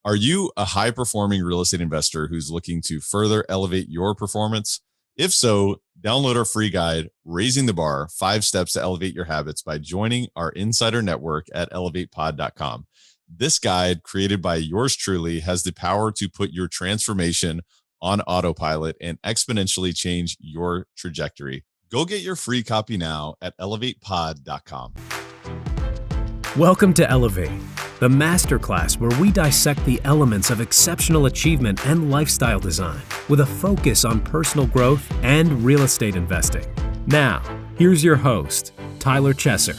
Are you a high-performing real estate investor who's looking to further elevate your performance? If so, download our free guide, Raising the Bar, 5 Steps to Elevate Your Habits, by joining our insider network at elevatepod.com. This guide, created by yours truly, has the power to put your transformation on autopilot and exponentially change your trajectory. Go get your free copy now at elevatepod.com. Welcome to Elevate, the masterclass where we dissect the elements of exceptional achievement and lifestyle design with a focus on personal growth and real estate investing. Now, here's your host, Tyler Chesser.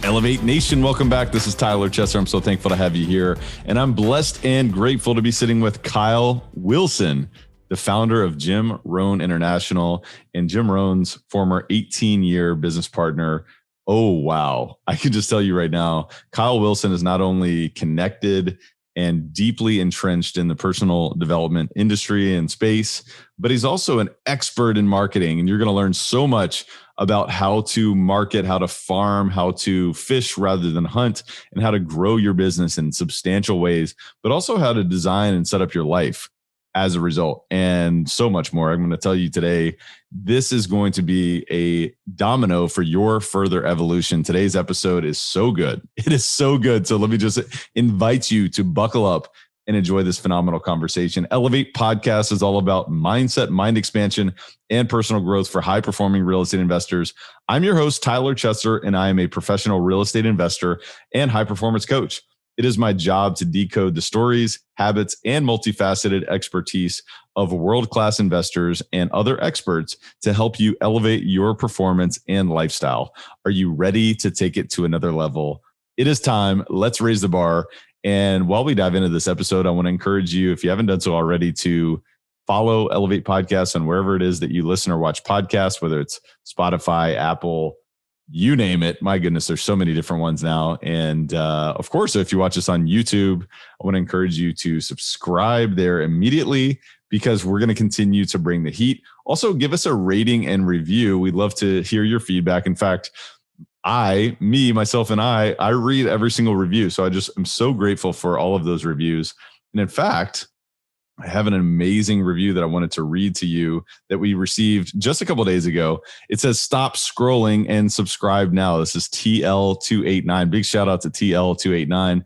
Elevate Nation, welcome back. This is Tyler Chesser. I'm so thankful to have you here. And I'm blessed and grateful to be sitting with Kyle Wilson, the founder of Jim Rohn International and Jim Rohn's former 18-year business partner. Oh, wow. I can just tell you right now, Kyle Wilson is not only connected and deeply entrenched in the personal development industry and space, but he's also an expert in marketing. And you're going to learn so much about how to market, how to farm, how to fish rather than hunt, and how to grow your business in substantial ways, but also how to design and set up your life as a result, and so much more. I'm going to tell you today, this is going to be a domino for your further evolution. Today's episode is so good. It is so good. So let me just invite you to buckle up and enjoy this phenomenal conversation. Elevate Podcast is all about mindset, mind expansion, and personal growth for high-performing real estate investors. I'm your host, Tyler Chesser, and I am a professional real estate investor and high-performance coach. It is my job to decode the stories, habits, and multifaceted expertise of world-class investors and other experts to help you elevate your performance and lifestyle. Are you ready to take it to another level? It is time. Let's raise the bar. And while we dive into this episode, I want to encourage you, if you haven't done so already, to follow Elevate Podcasts on wherever it is that you listen or watch podcasts, whether it's Spotify, Apple, you name it. My goodness, there's so many different ones now. And of course, if you watch us on YouTube, I want to encourage you to subscribe there immediately, because we're going to continue to bring the heat. Also, give us a rating and review. We'd love to hear your feedback. In fact, myself and I read every single review. So I'm so grateful for all of those reviews. And in fact, I have an amazing review that I wanted to read to you that we received just a couple of days ago. It says, "Stop scrolling and subscribe now." This is TL289. Big shout out to TL289.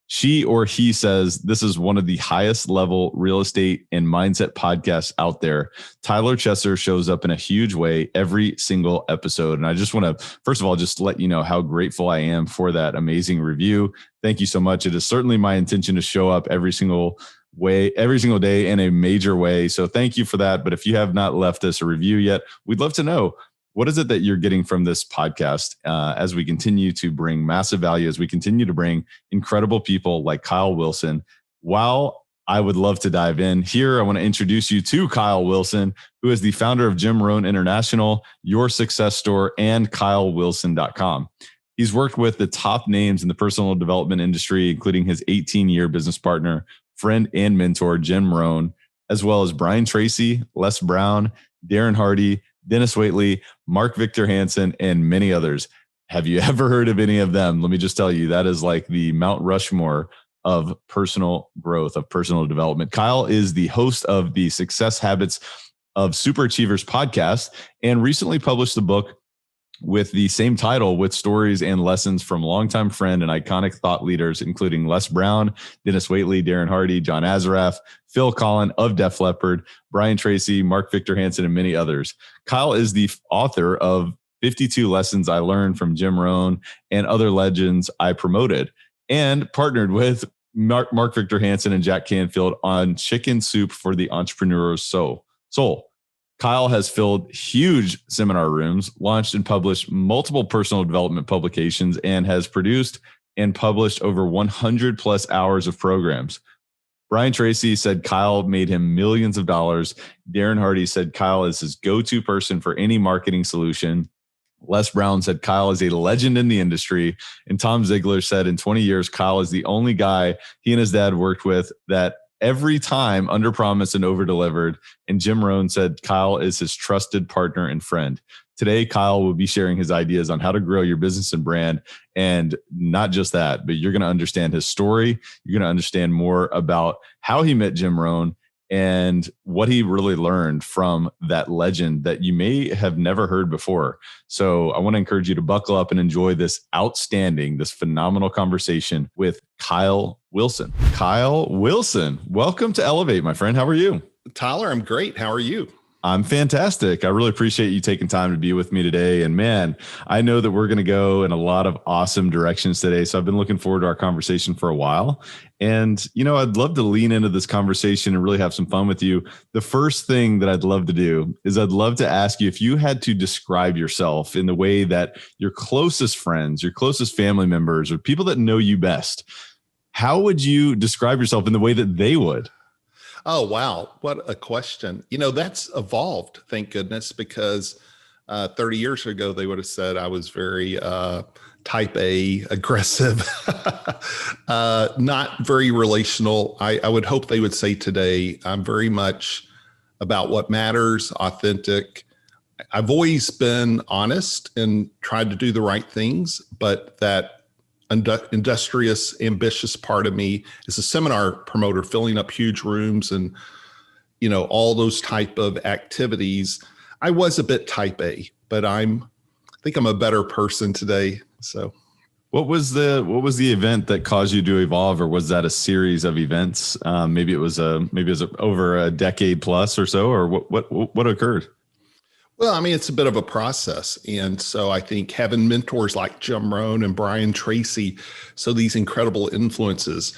She or he says, "This is one of the highest level real estate and mindset podcasts out there. Tyler Chesser shows up in a huge way every single episode." And I just want to, first of all, just let you know how grateful I am for that amazing review. Thank you so much. It is certainly my intention to show up every single day in a major way. So thank you for that. But if you have not left us a review yet, we'd love to know, what is it that you're getting from this podcast as we continue to bring massive value, as we continue to bring incredible people like Kyle Wilson. While I would love to dive in here, I want to introduce you to Kyle Wilson, who is the founder of Jim Rohn International, YourSuccessStore, and KyleWilson.com. He's worked with the top names in the personal development industry, including his 18-year business partner, friend, and mentor, Jim Rohn, as well as Brian Tracy, Les Brown, Darren Hardy, Denis Waitley, Victor Hansen, and many others. Have you ever heard of any of them? Let me just tell you, that is like the Mount Rushmore of personal growth, of personal development. Kyle is the host of the Success Habits of Super Achievers podcast and recently published the book with the same title, with stories and lessons from longtime friend and iconic thought leaders, including Les Brown, Denis Waitley, Darren Hardy, John Azaraf, Phil Collin of Def Leppard, Brian Tracy, Victor Hansen, and many others. Kyle is the author of 52 Lessons I Learned from Jim Rohn and Other Legends I Promoted, and partnered with Victor Hansen and Jack Canfield on Chicken Soup for the Entrepreneur's Soul. Kyle has filled huge seminar rooms, launched and published multiple personal development publications, and has produced and published over 100 plus hours of programs. Brian Tracy said Kyle made him millions of dollars. Darren Hardy said Kyle is his go-to person for any marketing solution. Les Brown said Kyle is a legend in the industry. And Tom Ziegler said in 20 years, Kyle is the only guy he and his dad worked with that every time underpromised and overdelivered. And Jim Rohn said Kyle is his trusted partner and friend. Today, Kyle will be sharing his ideas on how to grow your business and brand. And not just that, but you're going to understand his story. You're going to understand more about how he met Jim Rohn and what he really learned from that legend that you may have never heard before. So I want to encourage you to buckle up and enjoy this phenomenal conversation with Kyle Wilson. Kyle Wilson, welcome to Elevate, my friend. How are you? Tyler, I'm great. How are you? I'm fantastic. I really appreciate you taking time to be with me today. And man, I know that we're going to go in a lot of awesome directions today. So I've been looking forward to our conversation for a while. And, I'd love to lean into this conversation and really have some fun with you. The first thing that I'd love to do is I'd love to ask you if you had to describe yourself in the way that your closest friends, your closest family members, or people that know you best, how would you describe yourself in the way that they would? Oh, wow. What a question. That's evolved, thank goodness, because 30 years ago, they would have said I was very type A, aggressive, not very relational. I would hope they would say today, I'm very much about what matters, authentic. I've always been honest and tried to do the right things, but that industrious, ambitious part of me is a seminar promoter, filling up huge rooms and, all those type of activities. I was a bit type A, but I think I'm a better person today. So what was the event that caused you to evolve, or was that a series of events? Maybe it was over a decade plus or so, or what occurred? Well, it's a bit of a process. And so I think having mentors like Jim Rohn and Brian Tracy, so these incredible influences,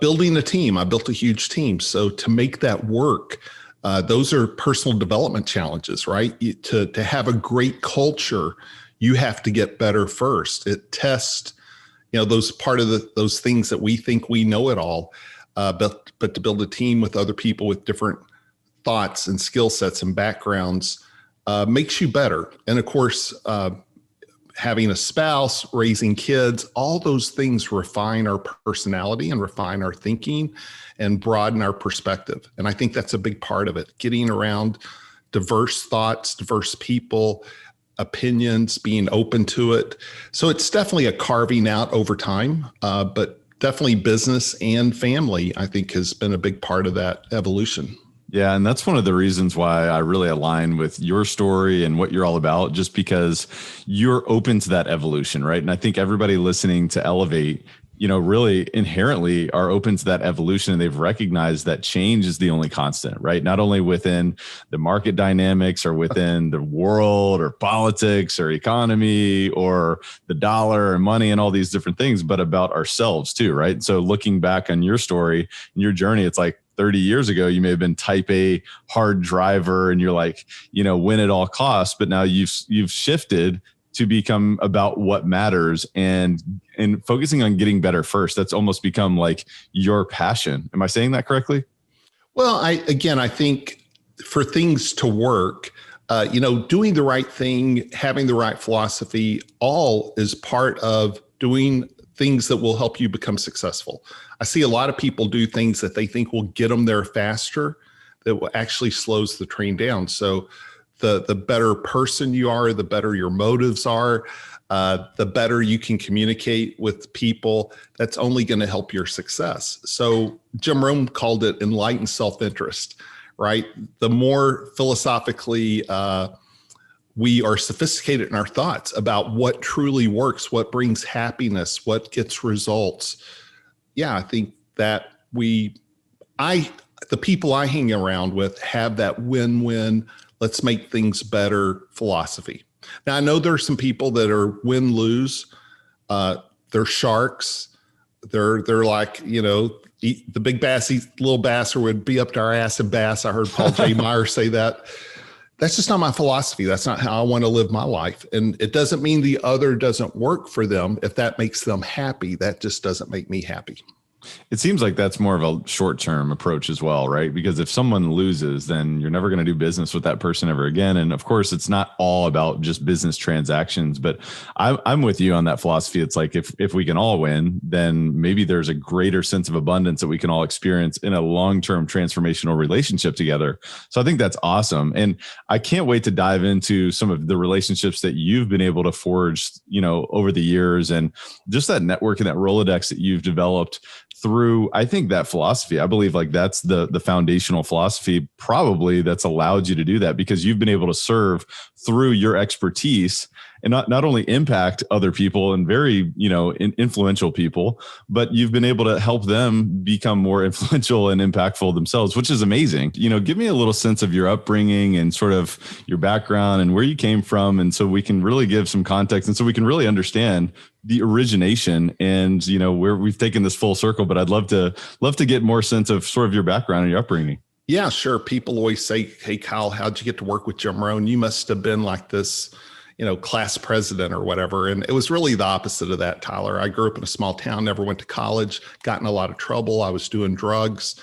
building a team, I built a huge team. So to make that work, those are personal development challenges, right? To have a great culture, you have to get better first. It tests, those those things that we think we know it all, but to build a team with other people with different thoughts and skill sets and backgrounds, makes you better. And of course, having a spouse, raising kids, all those things refine our personality and refine our thinking and broaden our perspective. And I think that's a big part of it, getting around diverse thoughts, diverse people, opinions, being open to it. So it's definitely a carving out over time, but definitely business and family, I think, has been a big part of that evolution. Yeah. And that's one of the reasons why I really align with your story and what you're all about, just because you're open to that evolution, right? And I think everybody listening to Elevate, really inherently are open to that evolution, and they've recognized that change is the only constant, right? Not only within the market dynamics or within the world or politics or economy or the dollar and money and all these different things, but about ourselves too, right? So looking back on your story and your journey, it's like, 30 years ago, you may have been type A hard driver and you're like, win at all costs, but now you've shifted to become about what matters and focusing on getting better first. That's almost become like your passion. Am I saying that correctly? Well, I think for things to work, doing the right thing, having the right philosophy, all is part of doing things that will help you become successful. I see a lot of people do things that they think will get them there faster, that will actually slows the train down. So the better person you are, the better your motives are, the better you can communicate with people. That's only going to help your success. So Jim Rohn called it enlightened self-interest, right? The more philosophically we are sophisticated in our thoughts about what truly works, what brings happiness, what gets results. Yeah, I think that the people I hang around with have that win-win, let's make things better philosophy. Now, I know there are some people that are win-lose. They're sharks. They're like, the big bass eats little bass, or would be up to our ass in bass. I heard Paul J. Meyer say that. That's just not my philosophy. That's not how I want to live my life. And it doesn't mean the other doesn't work for them. If that makes them happy, that just doesn't make me happy. It seems like that's more of a short-term approach as well, right? Because if someone loses, then you're never going to do business with that person ever again. And of course, it's not all about just business transactions, but I'm with you on that philosophy. It's like if we can all win, then maybe there's a greater sense of abundance that we can all experience in a long-term transformational relationship together. So I think that's awesome. And I can't wait to dive into some of the relationships that you've been able to forge, over the years, and just that network and that Rolodex that you've developed through, I think, that philosophy. I believe like that's the foundational philosophy probably that's allowed you to do that, because you've been able to serve through your expertise and not only impact other people and very, influential people, but you've been able to help them become more influential and impactful themselves, which is amazing. Give me a little sense of your upbringing and sort of your background and where you came from. And so we can really give some context, and so we can really understand the origination and, where we've taken this full circle. But I'd love to get more sense of sort of your background and your upbringing. Yeah, sure. People always say, "Hey, Kyle, how'd you get to work with Jim Rohn? You must have been like this, class president or whatever." And it was really the opposite of that, Tyler. I grew up in a small town, never went to college, got in a lot of trouble. I was doing drugs,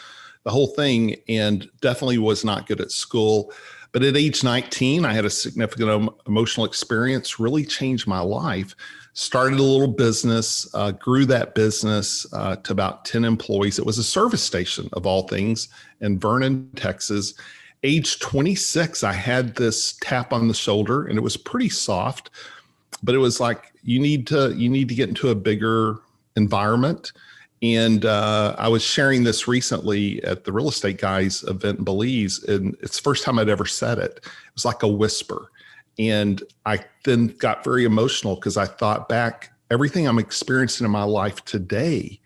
the whole thing, and definitely was not good at school. But at age 19, I had a significant emotional experience, really changed my life. Started a little business, grew that business to about 10 employees. It was a service station of all things in Vernon, Texas. Age 26, I had this tap on the shoulder, and it was pretty soft, but it was like, you need to get into a bigger environment. And I was sharing this recently at the Real Estate Guys event in Belize, and it's the first time I'd ever said it. It was like a whisper. And I then got very emotional because I thought back, everything I'm experiencing in my life today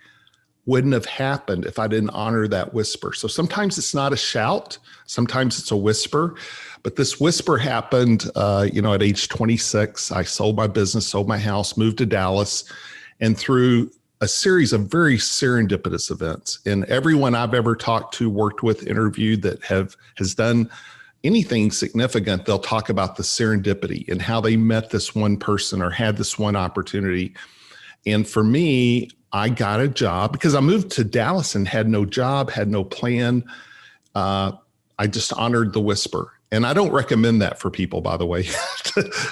wouldn't have happened if I didn't honor that whisper. So sometimes it's not a shout, sometimes it's a whisper, but this whisper happened, at age 26. I sold my business, sold my house, moved to Dallas, and through a series of very serendipitous events, and everyone I've ever talked to, worked with, interviewed that has done anything significant, they'll talk about the serendipity and how they met this one person or had this one opportunity. And for me, I got a job because I moved to Dallas and had no job, had no plan. I just honored the whisper. And I don't recommend that for people, by the way,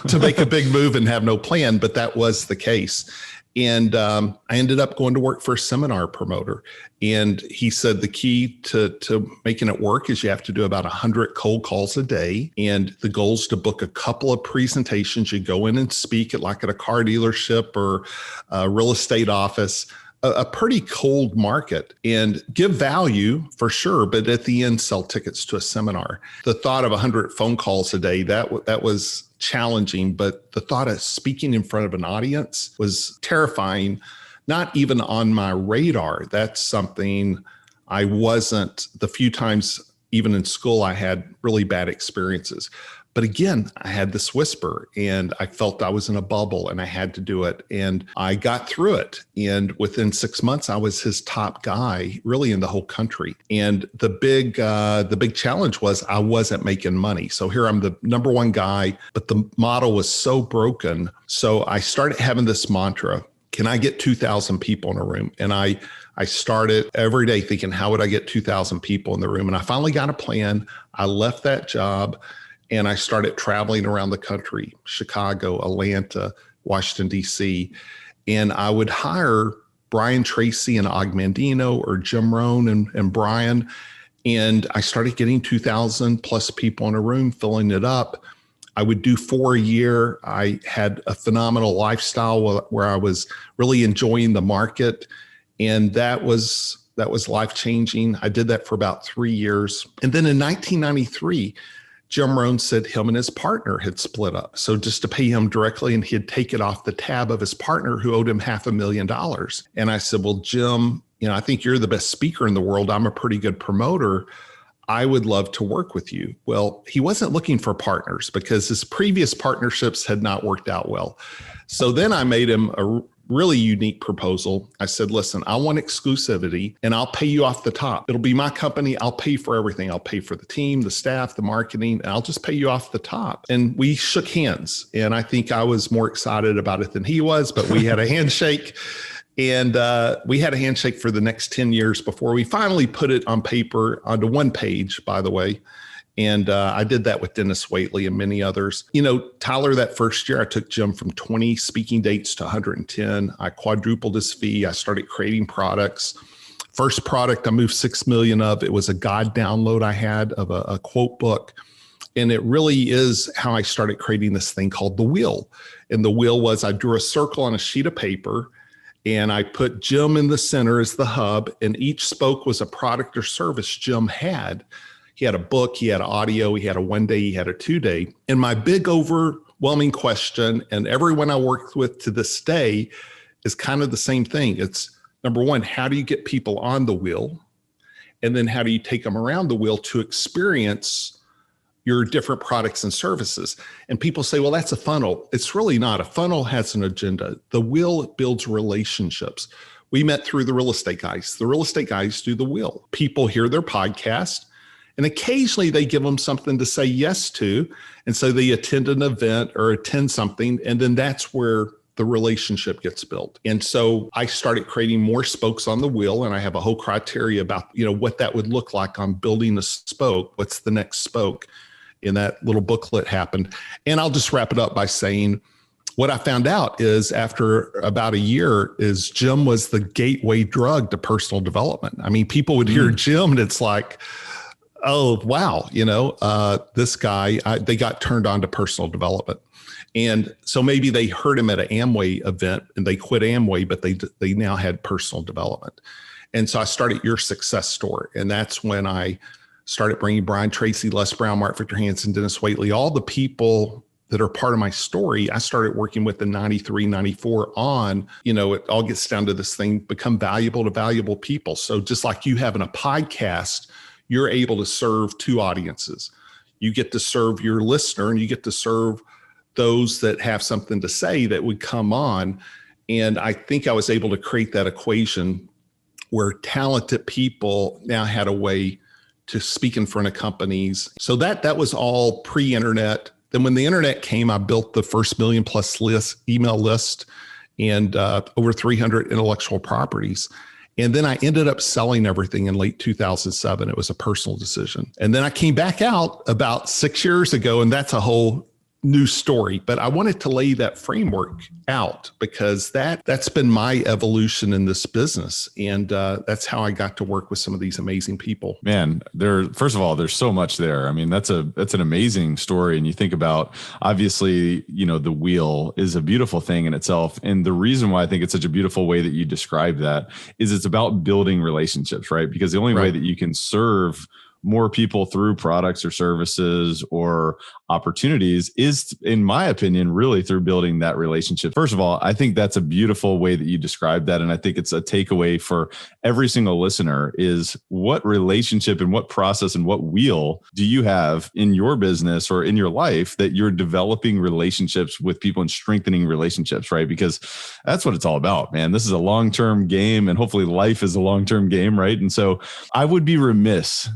to make a big move and have no plan, but that was the case. And I ended up going to work for a seminar promoter. And he said the key to making it work is you have to do about 100 cold calls a day. And the goal is to book a couple of presentations. You go in and speak at a car dealership or a real estate office, a pretty cold market, and give value for sure. But at the end, sell tickets to a seminar. The thought of 100 phone calls a day, that was challenging, but the thought of speaking in front of an audience was terrifying, not even on my radar. That's something I wasn't, the few times even in school, I had really bad experiences. But again, I had this whisper and I felt I was in a bubble and I had to do it. And I got through it. And within 6 months, I was his top guy really in the whole country. And the big challenge was I wasn't making money. So here I'm the number one guy, but the model was so broken. So I started having this mantra: can I get 2,000 people in a room? And I started every day thinking, how would I get 2,000 people in the room? And I finally got a plan. I left that job and I started traveling around the country, Chicago, Atlanta, Washington, D.C. And I would hire Brian Tracy and Og Mandino or Jim Rohn and Brian. And I started getting 2,000 plus people in a room, filling it up. I would do 4 a year. I had a phenomenal lifestyle where I was really enjoying the market. And that was life-changing. I did that for about 3 years. And then in 1993, Jim Rohn said him and his partner had split up. So just to pay him directly, and he'd take it off the tab of his partner who owed him $500,000. And I said, well, Jim, I think you're the best speaker in the world. I'm a pretty good promoter. I would love to work with you. Well, he wasn't looking for partners because his previous partnerships had not worked out well. So then I made him a really unique proposal. I said, listen, I want exclusivity and I'll pay you off the top. It'll be my company. I'll pay for everything. I'll pay for the team, the staff, the marketing, and I'll just pay you off the top. And we shook hands. And I think I was more excited about it than he was, but we had a handshake. And we had a handshake for the next 10 years before we finally put it on paper onto one page, by the way. And I did that with Denis Waitley and many others. You know, Tyler, that first year I took Jim from 20 speaking dates to 110. I quadrupled his fee. I started creating products. First product I moved 6 million of, it was a guide download I had of a quote book. And it really is how I started creating this thing called the wheel. And the wheel was, I drew a circle on a sheet of paper and I put Jim in the center as the hub, and each spoke was a product or service Jim had. He had a book, he had audio, he had a 1 day, he had a 2 day. And my big overwhelming question, and everyone I worked with to this day, is kind of the same thing. It's number one, how do you get people on the wheel? And then how do you take them around the wheel to experience your different products and services? And people say, well, that's a funnel. It's really not. A funnel has an agenda. The wheel builds relationships. We met through the real estate guys. The real estate guys do the wheel. People hear their podcast, and occasionally they give them something to say yes to. And so they attend an event or attend something, and then that's where the relationship gets built. And so I started creating more spokes on the wheel, and I have a whole criteria about, you know, what that would look like on building a spoke. What's the next spoke? In that little booklet happened. And I'll just wrap it up by saying what I found out is after about a year is Jim was the gateway drug to personal development. I mean, people would hear Jim and it's like, oh, wow, you know, this guy, they got turned on to personal development. And so maybe they heard him at an Amway event and they quit Amway, but they now had personal development. And so I started YourSuccessStore. And that's when I started bringing Brian Tracy, Les Brown, Victor Hansen, Denis Waitley, all the people that are part of my story. I started working with in 93, 94 on, you know, it all gets down to this thing, become valuable to valuable people. So just like you having a podcast, you're able to serve two audiences. You get to serve your listener and you get to serve those that have something to say that would come on. And I think I was able to create that equation where talented people now had a way to speak in front of companies. So that was all pre-internet. Then when the internet came, I built the first million plus email list and over 300 intellectual properties. And then I ended up selling everything in late 2007. It was a personal decision. And then I came back out about 6 years ago, and that's a whole new story. But I wanted to lay that framework out because that's been my evolution in this business. And that's how I got to work with some of these amazing people. Man, first of all, there's so much there. I mean, that's an amazing story. And you think about, obviously, you know, the wheel is a beautiful thing in itself. And the reason why I think it's such a beautiful way that you describe that is it's about building relationships, right? Because the only way that you can serve more people through products or services or opportunities is, in my opinion, really through building that relationship. First of all, I think that's a beautiful way that you describe that. And I think it's a takeaway for every single listener is what relationship and what process and what wheel do you have in your business or in your life that you're developing relationships with people and strengthening relationships, right? Because that's what it's all about, man. This is a long-term game, and hopefully life is a long-term game, right? And so I would be remiss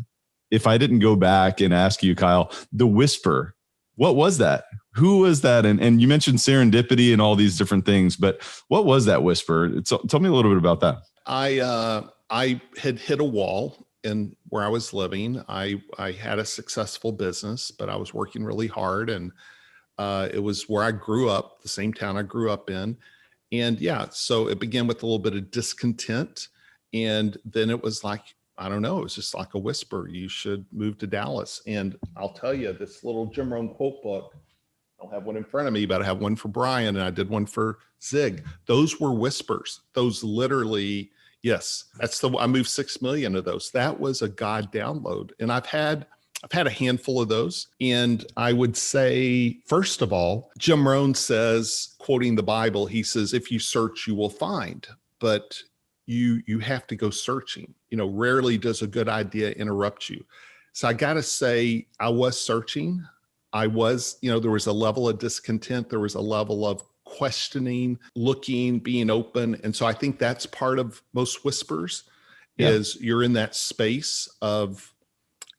if I didn't go back and ask you, Kyle, the whisper, what was that? Who was that? And you mentioned serendipity and all these different things, but what was that whisper? Tell me a little bit about that. I had hit a wall in where I was living. I had a successful business, but I was working really hard. And it was where I grew up, the same town I grew up in. And yeah, so it began with a little bit of discontent. And then it was like, I don't know, it was just like a whisper. You should move to Dallas. And I'll tell you, this little Jim Rohn quote book, I don't have one in front of me, but I have one for Brian and I did one for Zig. Those were whispers. Those literally, yes, I moved 6 million of those. That was a God download. And I've had a handful of those. And I would say, first of all, Jim Rohn says, quoting the Bible, he says, if you search, you will find. But you have to go searching. You know, rarely does a good idea interrupt you. So I got to say, I was searching. I was, you know, there was a level of discontent. There was a level of questioning, looking, being open. And so I think that's part of most whispers is you're in that space of,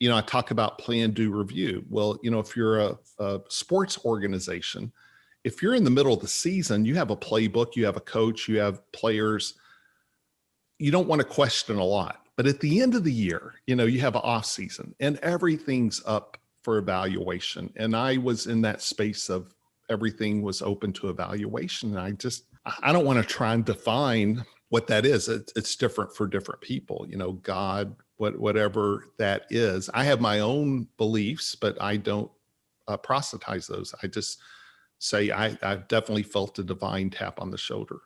you know, I talk about plan, do, review. Well, you know, if you're a sports organization, if you're in the middle of the season, you have a playbook, you have a coach, you have players you don't want to question a lot, but at the end of the year, you have an off season and everything's up for evaluation. And I was in that space of everything was open to evaluation. And I don't want to try and define what that is. It's different for different people, God, whatever that is. I have my own beliefs, but I don't proselytize those. I just say I've definitely felt a divine tap on the shoulder.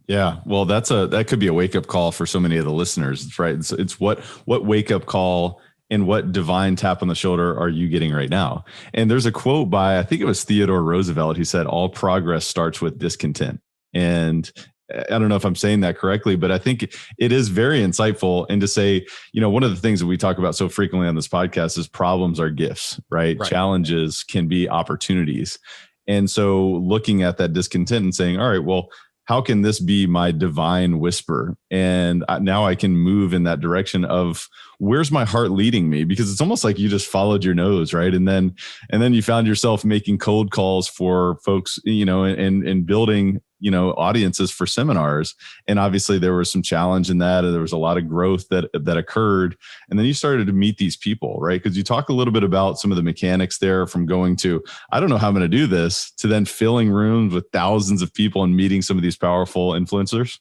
Yeah, well, that could be a wake up call for so many of the listeners, right? It's what wake up call and what divine tap on the shoulder are you getting right now? And there's a quote by, I think it was Theodore Roosevelt. He said, "All progress starts with discontent." And I don't know if I'm saying that correctly, but I think it is very insightful. And to say, one of the things that we talk about so frequently on this podcast is problems are gifts, right? Challenges can be opportunities. And so looking at that discontent and saying, all right, well, how can this be my divine whisper? And now I can move in that direction of where's my heart leading me? Because it's almost like you just followed your nose, right? And then you found yourself making cold calls for folks, and building, audiences for seminars. And obviously there was some challenge in that. And there was a lot of growth that occurred. And then you started to meet these people, right? Because you talk a little bit about some of the mechanics there from going to, I don't know how I'm going to do this, to then filling rooms with thousands of people and meeting some of these powerful influencers.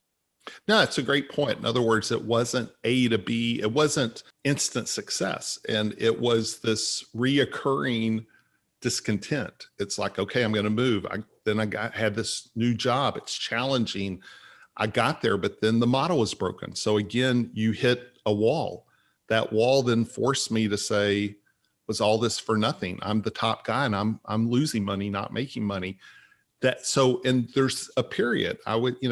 No, it's a great point. In other words, it wasn't A to B. It wasn't instant success. And it was this reoccurring discontent. It's like, okay, I'm going to move. Had this new job. It's challenging. I got there, but then the model was broken. So again, you hit a wall. That wall then forced me to say, was all this for nothing? I'm the top guy and I'm losing money, not making money. And there's a period.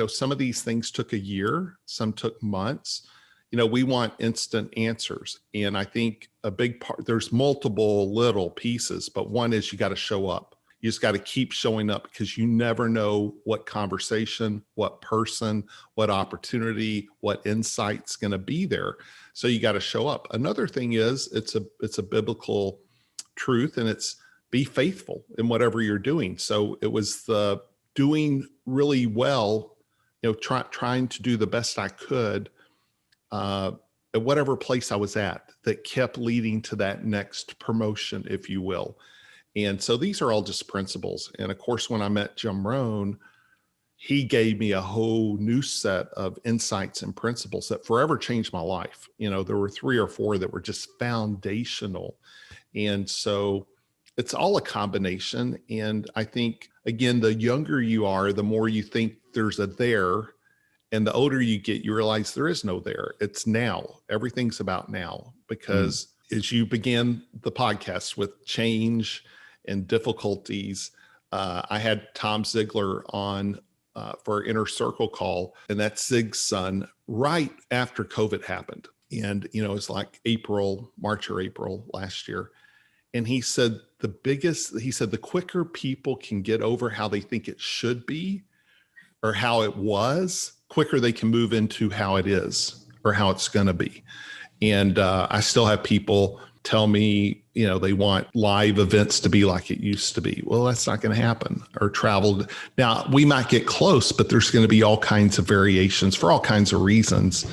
Some of these things took a year, some took months. We want instant answers. And I think a big part, there's multiple little pieces, but one is you got to show up. You just got to keep showing up because you never know what conversation, what person, what opportunity, what insight's going to be there. So you got to show up. Another thing is it's a biblical truth, and it's be faithful in whatever you're doing. So it was the doing really well, trying to do the best I could at whatever place I was at that kept leading to that next promotion, if you will. And so these are all just principles. And of course, when I met Jim Rohn, he gave me a whole new set of insights and principles that forever changed my life. There were 3 or 4 that were just foundational. And so it's all a combination. And I think, again, the younger you are, the more you think there's a there. And the older you get, you realize there is no there. It's now. Everything's about now. Because as you began the podcast with change and difficulties, I had Tom Ziegler on for Inner Circle call, and that's Zig's son, right after COVID happened. And, it's like March or April last year. And he said, the quicker people can get over how they think it should be or how it was, quicker they can move into how it is or how it's going to be. And I still have people tell me, they want live events to be like it used to be. Well, that's not going to happen. Or traveled. Now, we might get close, but there's going to be all kinds of variations for all kinds of reasons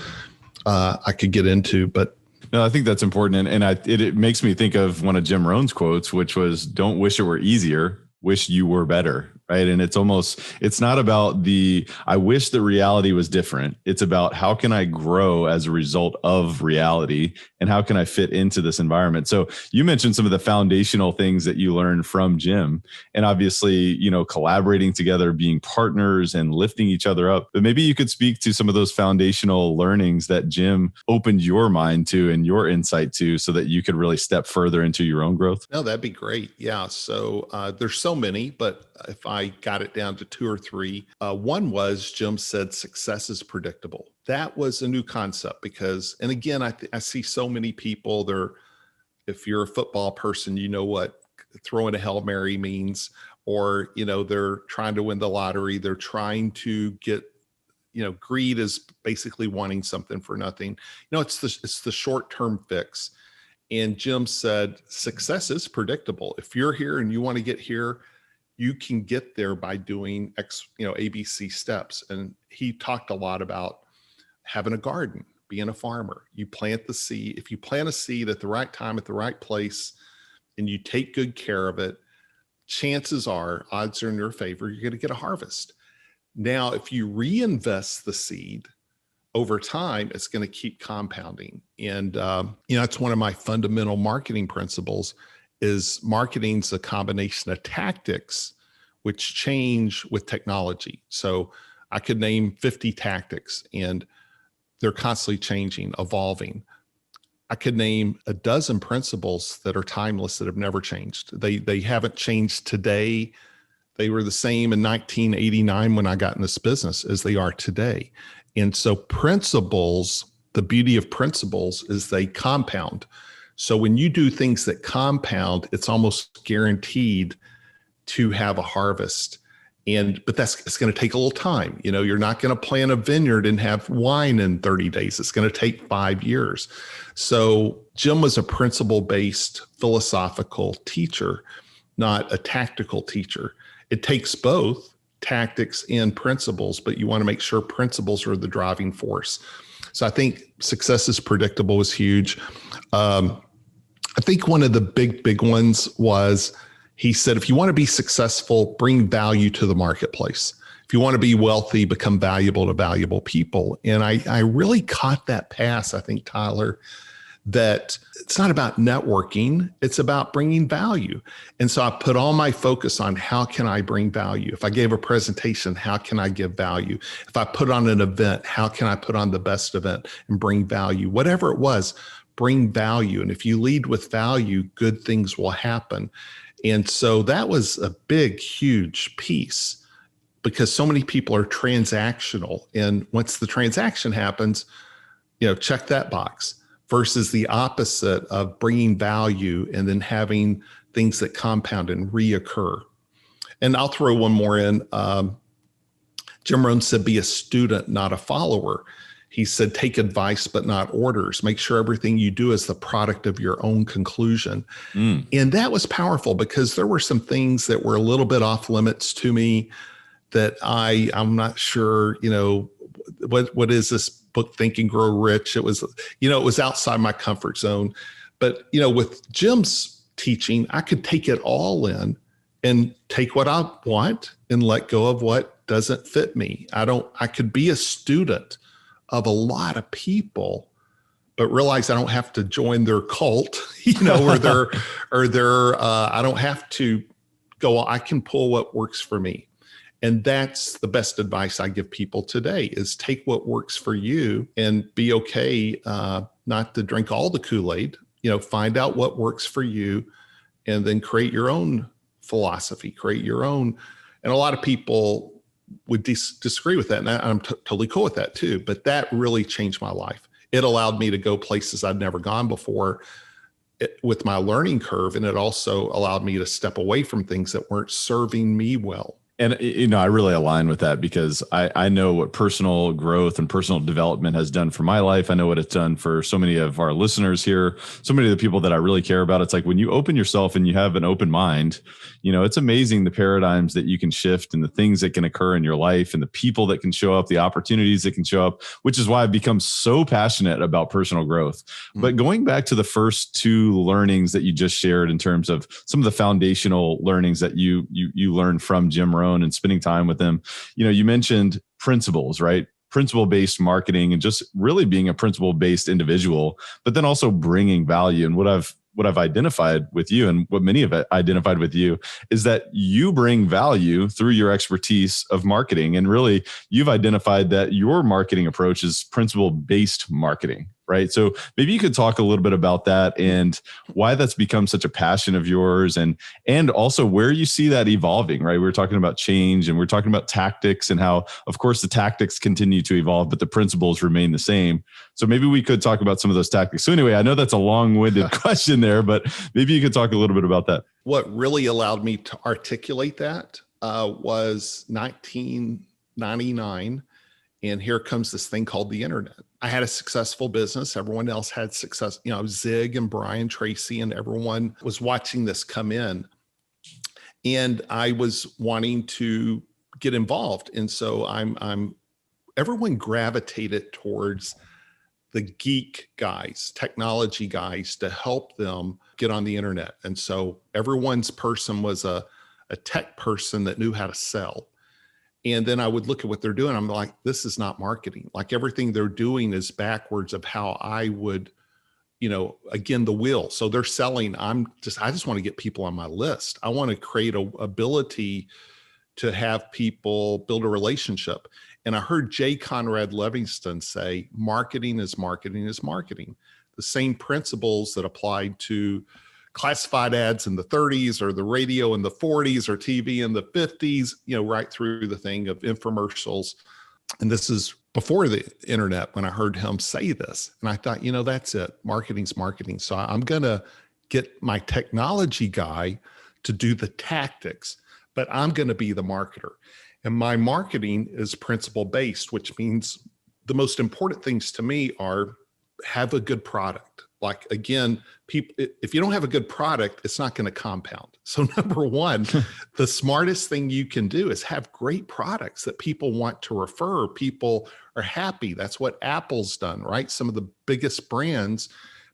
I could get into. But no, I think that's important. And it makes me think of one of Jim Rohn's quotes, which was, "Don't wish it were easier, wish you were better." Right. And it's not about I wish the reality was different. It's about how can I grow as a result of reality and how can I fit into this environment? So you mentioned some of the foundational things that you learned from Jim, and obviously, collaborating together, being partners and lifting each other up. But maybe you could speak to some of those foundational learnings that Jim opened your mind to and your insight to so that you could really step further into your own growth. No, that'd be great. Yeah. So there's so many, but if I got it down to 2 or 3, one was Jim said success is predictable. That was a new concept because, and again, I see so many people if you're a football person, you know what throwing a Hail Mary means, or, they're trying to win the lottery. They're trying to get, greed is basically wanting something for nothing. It's the short-term fix. And Jim said, success is predictable. If you're here and you want to get here, you can get there by doing ABC steps. And he talked a lot about having a garden, being a farmer. You plant the seed. If you plant a seed at the right time, at the right place, and you take good care of it, chances are, odds are in your favor, you're going to get a harvest. Now, if you reinvest the seed over time, it's going to keep compounding. And, it's one of my fundamental marketing principles is marketing's a combination of tactics, which change with technology. So I could name 50 tactics and they're constantly changing, evolving. I could name a dozen principles that are timeless, that have never changed. They haven't changed today. They were the same in 1989 when I got in this business as they are today. And so principles, the beauty of principles is they compound. So when you do things that compound, it's almost guaranteed to have a harvest. But it's going to take a little time. You're not going to plant a vineyard and have wine in 30 days. It's going to take 5 years. So Jim was a principle-based philosophical teacher, not a tactical teacher. It takes both tactics and principles, but you want to make sure principles are the driving force. So I think success is predictable is huge. I think one of the big ones was, he said, if you want to be successful, bring value to the marketplace. If you want to be wealthy, become valuable to valuable people. And I really caught that pass, I think, Tyler, that it's not about networking, it's about bringing value. And so I put all my focus on how can I bring value? If I gave a presentation, how can I give value? If I put on an event, how can I put on the best event and bring value? Whatever it was, bring value. And if you lead with value, good things will happen. And so that was a big, huge piece because so many people are transactional. And once the transaction happens, check that box versus the opposite of bringing value and then having things that compound and reoccur. And I'll throw one more in. Jim Rohn said, be a student, not a follower. He said, take advice, but not orders. Make sure everything you do is the product of your own conclusion. And that was powerful because there were some things that were a little bit off limits to me that I'm not sure, what is this book, Think and Grow Rich? It was, it was outside my comfort zone. But, with Jim's teaching, I could take it all in and take what I want and let go of what doesn't fit me. I could be a student of a lot of people, but realize I don't have to join their cult, or I don't have to go, I can pull what works for me. And that's the best advice I give people today is take what works for you and be okay, not to drink all the Kool-Aid, find out what works for you and then create your own philosophy, create your own. And a lot of people would disagree with that. And I'm totally cool with that too. But that really changed my life. It allowed me to go places I'd never gone before with my learning curve. And it also allowed me to step away from things that weren't serving me well. And, I really align with that because I know what personal growth and personal development has done for my life. I know what it's done for so many of our listeners here, so many of the people that I really care about. It's like when you open yourself and you have an open mind, it's amazing the paradigms that you can shift and the things that can occur in your life and the people that can show up, the opportunities that can show up, which is why I've become so passionate about personal growth. But going back to the first two learnings that you just shared in terms of some of the foundational learnings that you learned from Jim Rohn and spending time with him, you mentioned principles, right? Principle-based marketing and just really being a principle-based individual, but then also bringing value. And what I've identified with you and what many have identified with you is that you bring value through your expertise of marketing. And really you've identified that your marketing approach is principle-based marketing, right? So maybe you could talk a little bit about that and why that's become such a passion of yours and also where you see that evolving, right? We were talking about change and we're talking about tactics and how, of course, the tactics continue to evolve, but the principles remain the same. So maybe we could talk about some of those tactics. So anyway, I know that's a long-winded question there, but maybe you could talk a little bit about that. What really allowed me to articulate that was 1999. And here comes this thing called the internet. I had a successful business. Everyone else had success. Zig and Brian Tracy and everyone was watching this come in. And I was wanting to get involved. And so I'm everyone gravitated towards the geek guys, technology guys, to help them get on the internet. And so everyone's person was a tech person that knew how to sell. And then I would look at what they're doing. I'm like, this is not marketing. Like everything they're doing is backwards of how I would, again, the wheel. So they're selling. I just want to get people on my list. I want to create a ability to have people build a relationship. And I heard J. Conrad Livingston say, marketing is marketing is marketing. The same principles that applied to classified ads in the 30s or the radio in the 40s or TV in the 50s, right through the thing of infomercials. And this is before the internet when I heard him say this. And I thought, that's it. Marketing's marketing. So I'm going to get my technology guy to do the tactics, but I'm going to be the marketer. And my marketing is principle-based, which means the most important things to me are have a good product. Like, again, people, if you don't have a good product, it's not going to compound. So number one, the smartest thing you can do is have great products that people want to refer. People are happy. That's what Apple's done, right? Some of the biggest brands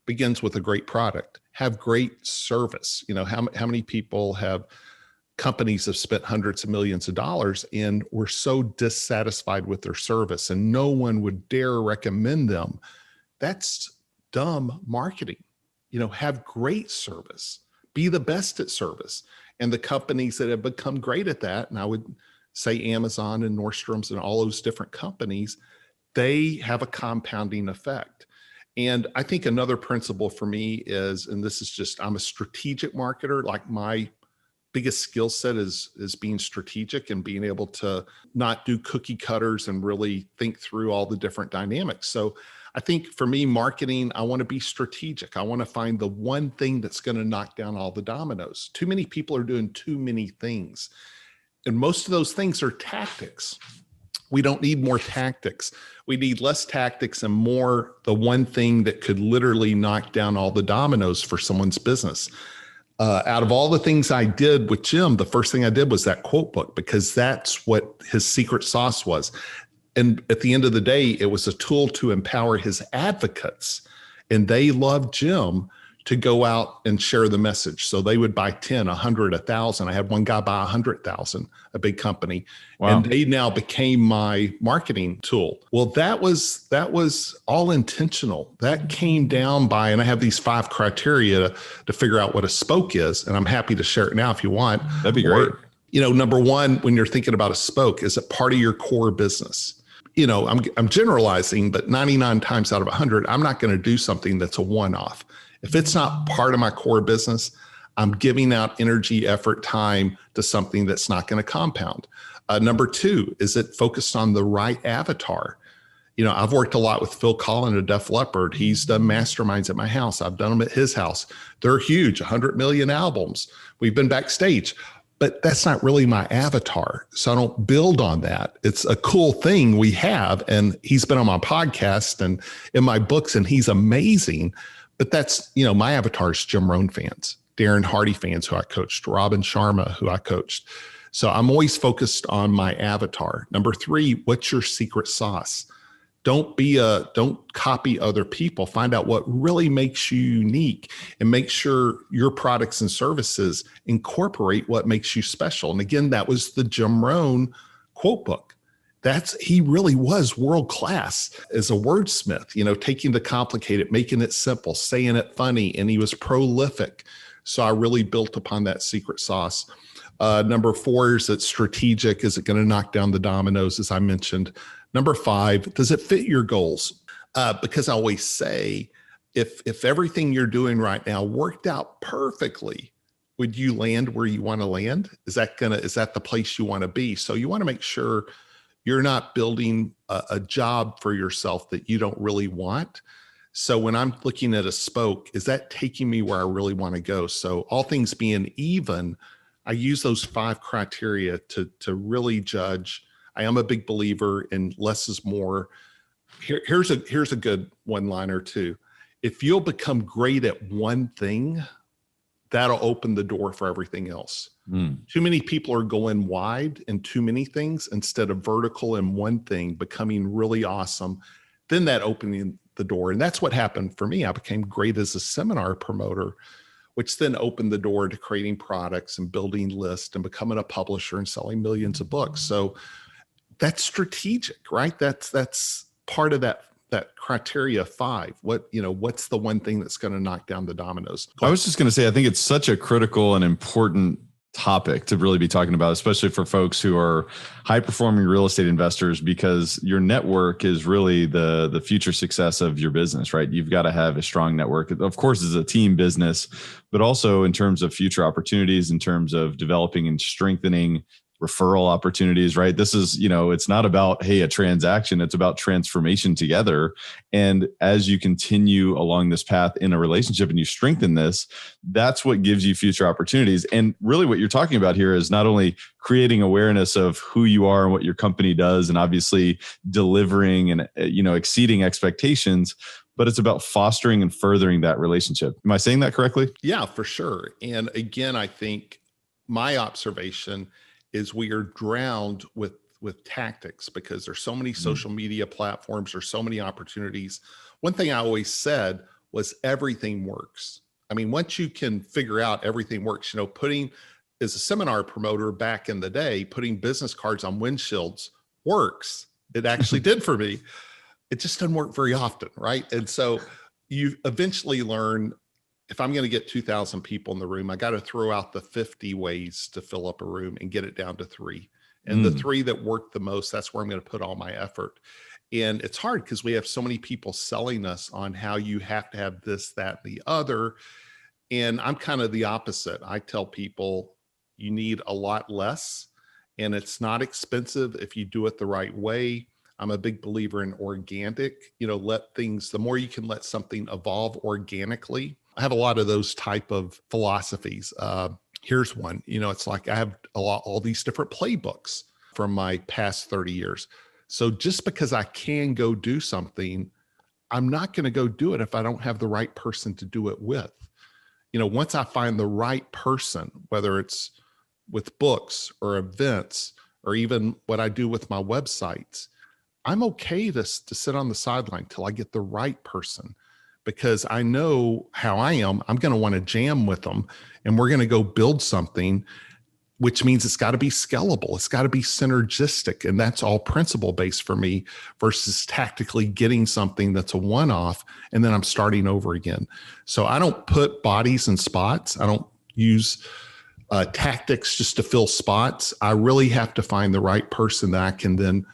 begins with a great product. Have great service. How many people companies have spent hundreds of millions of dollars and were so dissatisfied with their service and no one would dare recommend them. That's dumb marketing. Have great service, be the best at service. And the companies that have become great at that, and I would say Amazon and Nordstrom's and all those different companies, they have a compounding effect. And I think another principle for me is, and this is just, I'm a strategic marketer. Like my biggest skill set is being strategic and being able to not do cookie cutters and really think through all the different dynamics. So I think for me, marketing, I want to be strategic. I want to find the one thing that's going to knock down all the dominoes. Too many people are doing too many things. And most of those things are tactics. We don't need more tactics. We need less tactics and more the one thing that could literally knock down all the dominoes for someone's business. Out of all the things I did with Jim, the first thing I did was that quote book, because that's what his secret sauce was. And at the end of the day, it was a tool to empower his advocates. And they loved Jim to go out and share the message. So they would buy 10, 100, 1,000. I had one guy buy 100,000, a big company. Wow. And they now became my marketing tool. Well, that was all intentional. That came down by, and I have these 5 criteria to figure out what a spoke is. And I'm happy to share it now if you want. That'd be great. Number one, when you're thinking about a spoke, is it part of your core business? I'm generalizing, but 99 times out of 100, I'm not going to do something that's a one-off. If it's not part of my core business, I'm giving out energy, effort, time to something that's not going to compound. Number 2, is it focused on the right avatar? I've worked a lot with Phil Collin of Def Leppard. He's done masterminds at my house. I've done them at his house. They're huge, 100 million albums. We've been backstage. But that's not really my avatar. So I don't build on that. It's a cool thing we have. And he's been on my podcast and in my books, and he's amazing. But that's, my avatar is Jim Rohn fans, Darren Hardy fans who I coached, Robin Sharma who I coached. So I'm always focused on my avatar. Number 3, what's your secret sauce? Don't copy other people. Find out what really makes you unique and make sure your products and services incorporate what makes you special. And again, that was the Jim Rohn quote book. He really was world-class as a wordsmith, taking the complicated, making it simple, saying it funny, and he was prolific. So I really built upon that secret sauce. Number 4, is it strategic? Is it going to knock down the dominoes, as I mentioned? Number 5, does it fit your goals? Because I always say, if everything you're doing right now worked out perfectly, would you land where you want to land? Is that the place you want to be? So you want to make sure you're not building a job for yourself that you don't really want. So when I'm looking at a spoke, is that taking me where I really want to go? So all things being even, I use those 5 criteria to really judge. I am a big believer in less is more. Here's a good one-liner too. If you'll become great at one thing, that'll open the door for everything else. Mm. Too many people are going wide in too many things instead of vertical in one thing, becoming really awesome. Then that opening the door. And that's what happened for me. I became great as a seminar promoter, which then opened the door to creating products and building lists and becoming a publisher and selling millions of books. So that's strategic, right? That's part of that criteria 5. What's the one thing that's going to knock down the dominoes? I was just going to say, I think it's such a critical and important topic to really be talking about, especially for folks who are high performing real estate investors, because your network is really the future success of your business, right? You've got to have a strong network. Of course, it's a team business, but also in terms of future opportunities, in terms of developing and strengthening referral opportunities, right? This is, it's not about, hey, a transaction, it's about transformation together. And as you continue along this path in a relationship and you strengthen this, that's what gives you future opportunities. And really what you're talking about here is not only creating awareness of who you are and what your company does, and obviously delivering and, exceeding expectations, but it's about fostering and furthering that relationship. Am I saying that correctly? Yeah, for sure. And again, I think my observation is we are drowned with tactics because there's so many social media platforms, there's so many opportunities. One thing I always said was everything works. I mean, once you can figure out everything works, putting, as a seminar promoter back in the day, putting business cards on windshields works. It actually did for me. It just doesn't work very often, right? And so you eventually learn, if I'm going to get 2,000 people in the room, I got to throw out the 50 ways to fill up a room and get it down to 3. And the 3 that work the most, that's where I'm going to put all my effort. And it's hard because we have so many people selling us on how you have to have this, that, and the other. And I'm kind of the opposite. I tell people you need a lot less, and it's not expensive if you do it the right way. I'm a big believer in organic, the more you can let something evolve organically. I have a lot of those type of philosophies. Here's one, it's like I have all these different playbooks from my past 30 years. So just because I can go do something, I'm not going to go do it if I don't have the right person to do it with. Once I find the right person, whether it's with books or events, or even what I do with my websites, I'm okay to sit on the sideline till I get the right person. Because I know how I am, I'm going to want to jam with them, and we're going to go build something, which means it's got to be scalable. It's got to be synergistic. And that's all principle based for me versus tactically getting something that's a one-off and then I'm starting over again. So I don't put bodies in spots. I don't use tactics just to fill spots. I really have to find the right person that I can then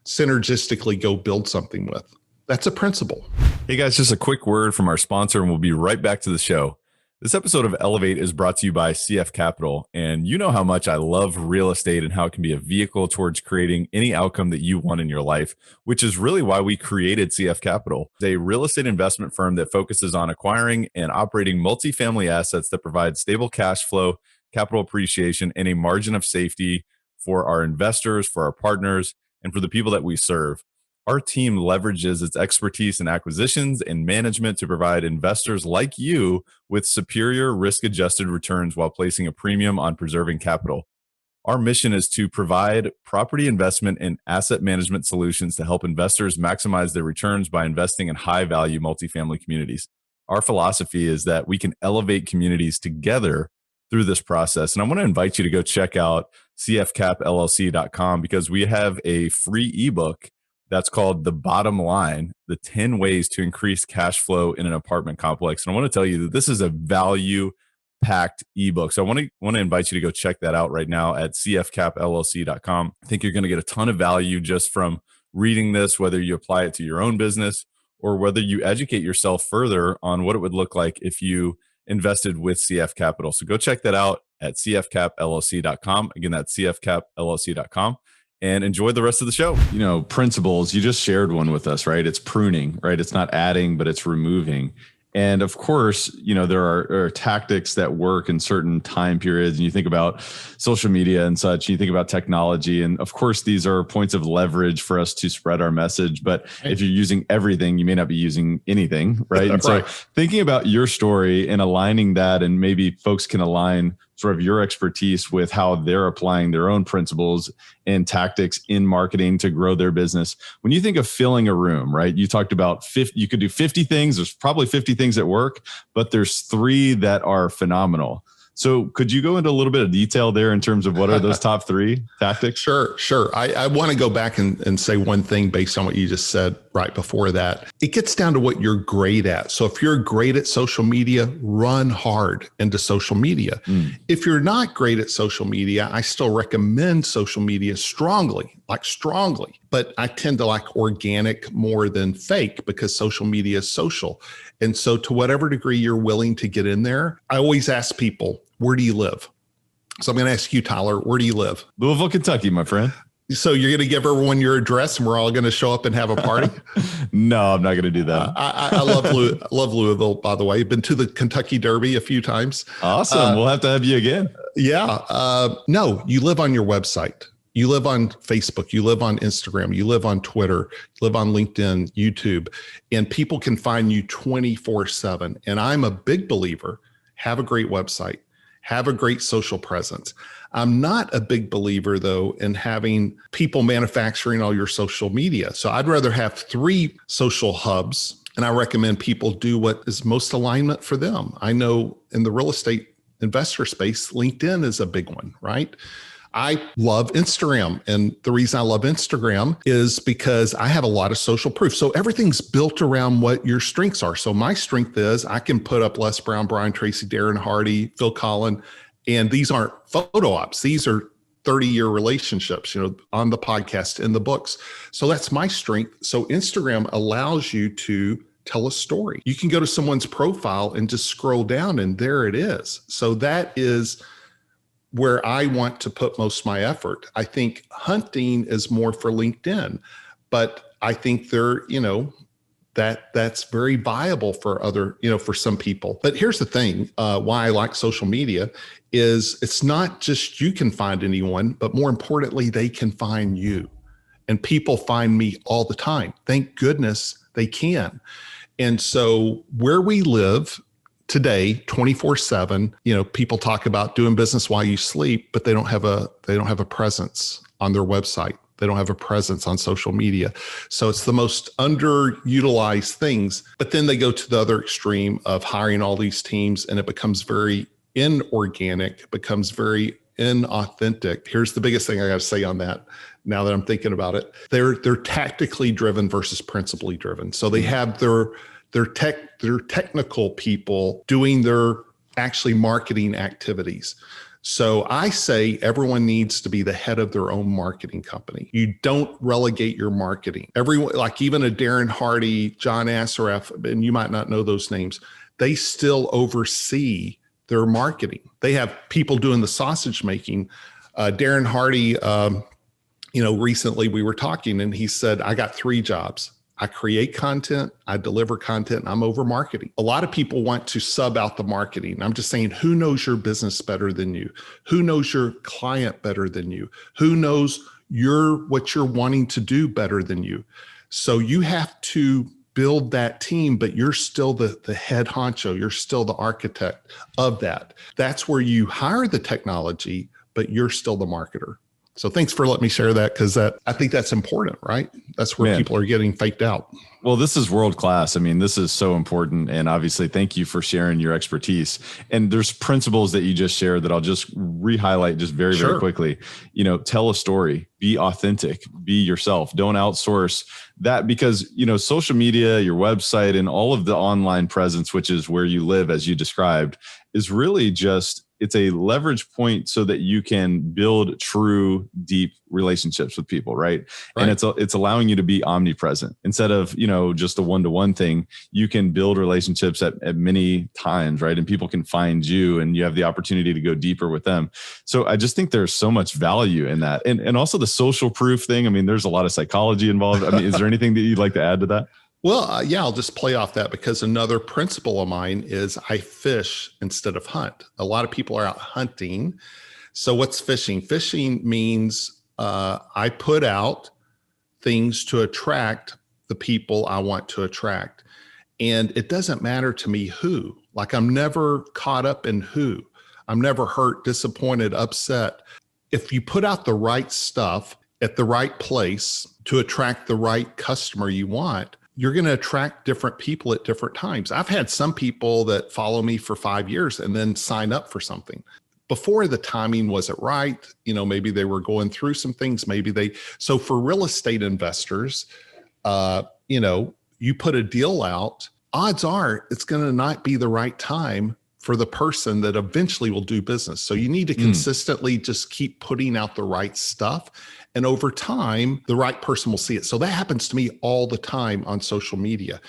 synergistically go build something with. That's a principle. Hey guys, just a quick word from our sponsor and we'll be right back to the show. This episode of Elevate is brought to you by CF Capital. And you know how much I love real estate and how it can be a vehicle towards creating any outcome that you want in your life, which is really why we created CF Capital. It's a real estate investment firm that focuses on acquiring and operating multifamily assets that provide stable cash flow, capital appreciation, and a margin of safety for our investors, for our partners, and for the people that we serve. Our team leverages its expertise in acquisitions and management to provide investors like you with superior risk-adjusted returns while placing a premium on preserving capital. Our mission is to provide property investment and asset management solutions to help investors maximize their returns by investing in high-value multifamily communities. Our philosophy is that we can elevate communities together through this process. And I want to invite you to go check out cfcapllc.com because we have a free ebook that's called The Bottom Line, the 10 ways to increase cash flow in an apartment complex. And I want to tell you that this is a value-packed ebook. So I want to invite you to go check that out right now at cfcapllc.com. I think you're going to get a ton of value just from reading this, whether you apply it to your own business or whether you educate yourself further on what it would look like if you invested with CF Capital. So go check that out at cfcapllc.com. Again, that's cfcapllc.com. And enjoy the rest of the show. Principles, you just shared one with us, right? It's pruning, right? It's not adding, but it's removing. And of course, there are tactics that work in certain time periods. And you think about social media and such, you think about technology. And of course, these are points of leverage for us to spread our message. But if you're using everything, you may not be using anything, right? And so thinking about your story and aligning that, and maybe folks can align sort of your expertise with how they're applying their own principles and tactics in marketing to grow their business. When you think of filling a room, right? You talked about 50, you could do 50 things. There's probably 50 things that work, but there's 3 that are phenomenal. So could you go into a little bit of detail there in terms of what are those top 3 tactics? Sure. I want to go back and say one thing based on what you just said right before that. It gets down to what you're great at. So if you're great at social media, run hard into social media. If you're not great at social media, I still recommend social media strongly. But I tend to like organic more than fake because social media is social. And so to whatever degree you're willing to get in there, I always ask people, where do you live? So I'm going to ask you, Tyler, where do you live? Louisville, Kentucky, my friend. So you're going to give everyone your address and we're all going to show up and have a party? No, I'm not going to do that. I love Louisville, by the way. Been to the Kentucky Derby a few times. Awesome. We'll have to have you again. Yeah. No, you live on your website. You live on Facebook, you live on Instagram, you live on Twitter, you live on LinkedIn, YouTube, and people can find you 24/7. And I'm a big believer, have a great website, have a great social presence. I'm not a big believer though in having people manufacturing all your social media. So I'd rather have 3 social hubs, and I recommend people do what is most alignment for them. I know in the real estate investor space, LinkedIn is a big one, right? I love Instagram. And the reason I love Instagram is because I have a lot of social proof. So everything's built around what your strengths are. So my strength is I can put up Les Brown, Brian Tracy, Darren Hardy, Phil Collin, and these aren't photo ops. These are 30-year relationships, on the podcast, in the books. So that's my strength. So Instagram allows you to tell a story. You can go to someone's profile and just scroll down and there it is. So that is where I want to put most of my effort. I think hunting is more for LinkedIn, but I think that's very viable for other, for some people. But here's the thing, why I like social media is it's not just you can find anyone, but more importantly, they can find you. And people find me all the time. Thank goodness they can. And so where we live today, 24/7, people talk about doing business while you sleep, but they don't have a presence on their website. They don't have a presence on social media. So it's the most underutilized things. But then they go to the other extreme of hiring all these teams and it becomes very inorganic, becomes very inauthentic. Here's the biggest thing I got to say on that. Now that I'm thinking about it, they're tactically driven versus principally driven. So they have their technical people doing their actually marketing activities. So I say everyone needs to be the head of their own marketing company. You don't relegate your marketing. Everyone, like even a Darren Hardy, John Assaraf, and you might not know those names, they still oversee their marketing. They have people doing the sausage making. Darren Hardy, recently we were talking and he said, I got 3 jobs. I create content, I deliver content, and I'm over marketing. A lot of people want to sub out the marketing. I'm just saying, who knows your business better than you? Who knows your client better than you? Who knows what you're wanting to do better than you? So you have to build that team, but you're still the head honcho. You're still the architect of that. That's where you hire the technology, but you're still the marketer. So thanks for letting me share that because I think that's important, right? That's where people are getting faked out. Well, this is world class. I mean, this is so important. And obviously, thank you for sharing your expertise. And there's principles that you just shared that I'll just re-highlight just very, very quickly. Tell a story, be authentic, be yourself. Don't outsource that because, social media, your website, and all of the online presence, which is where you live, as you described, is really just it's a leverage point so that you can build true, deep relationships with people, right? And it's allowing you to be omnipresent instead of, just a one-to-one thing. You can build relationships at many times, right? And people can find you and you have the opportunity to go deeper with them. So I just think there's so much value in that. And also the social proof thing. I mean, there's a lot of psychology involved. I mean, is there anything that you'd like to add to that? Well, yeah, I'll just play off that because another principle of mine is I fish instead of hunt. A lot of people are out hunting. So what's fishing? Fishing means I put out things to attract the people I want to attract. And it doesn't matter to me who. Like, I'm never caught up in who. I'm never hurt, disappointed, upset. If you put out the right stuff at the right place to attract the right customer you want, you're going to attract different people at different times. I've had some people that follow me for 5 years and then sign up for something. Before, the timing wasn't right. Maybe they were going through some things. So for real estate investors, you put a deal out, odds are it's going to not be the right time for the person that eventually will do business. So you need to consistently just keep putting out the right stuff. And over time, the right person will see it. So that happens to me all the time on social media.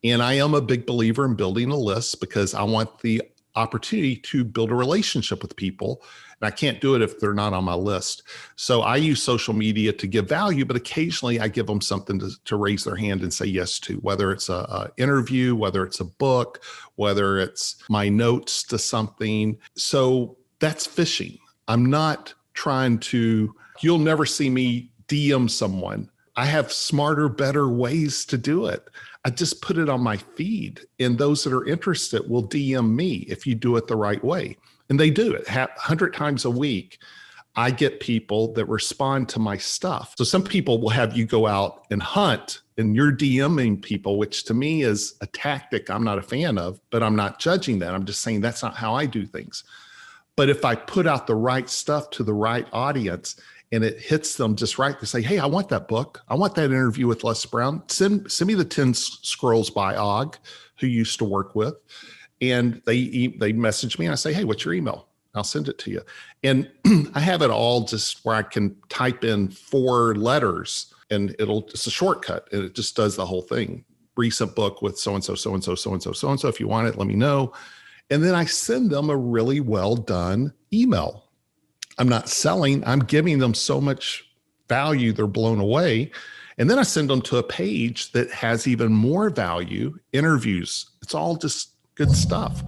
And I am a big believer in building a list because I want the opportunity to build a relationship with people. And I can't do it if they're not on my list. So I use social media to give value, but occasionally I give them something to raise their hand and say yes to, whether it's a interview, whether it's a book, whether it's my notes to something. So that's fishing. I'm not trying to, you'll never see me DM someone. I have smarter, better ways to do it. I just put it on my feed, and those that are interested will DM me if you do it the right way. And they do it 100 times a week. I get people that respond to my stuff. So some people will have you go out and hunt, and you're DMing people, which to me is a tactic I'm not a fan of, but I'm not judging that. I'm just saying that's not how I do things. But if I put out the right stuff to the right audience and it hits them just right, to say, hey, I want that book. I want that interview with Les Brown. Send me the 10 Scrolls by Og, who you used to work with. And they message me and I say, hey, what's your email? I'll send it to you. And I have it all just where I can type in 4 letters and it's a shortcut and it just does the whole thing. Recent book with so-and-so, so-and-so, so-and-so, so-and-so. If you want it, let me know. And then I send them a really well done email. I'm not selling, I'm giving them so much value, they're blown away. And then I send them to a page that has even more value, interviews. It's all just good stuff,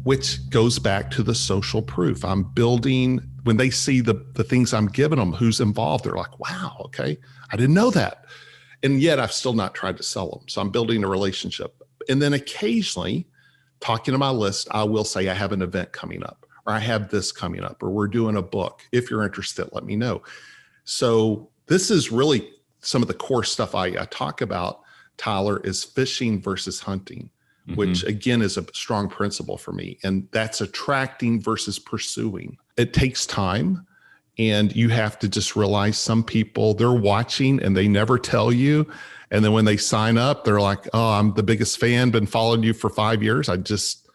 which goes back to the social proof. I'm building, when they see the things I'm giving them, who's involved, they're like, wow, okay, I didn't know that. And yet I've still not tried to sell them. So I'm building a relationship. And then occasionally, talking to my list, I will say I have an event coming up, or I have this coming up, or we're doing a book. If you're interested, let me know. So this is really some of the core stuff I talk about, Tyler, is fishing versus hunting, which again is a strong principle for me. And that's attracting versus pursuing. It takes time. And you have to just realize some people, they're watching and they never tell you. And then when they sign up, they're like, oh, I'm the biggest fan, been following you for 5 years. I just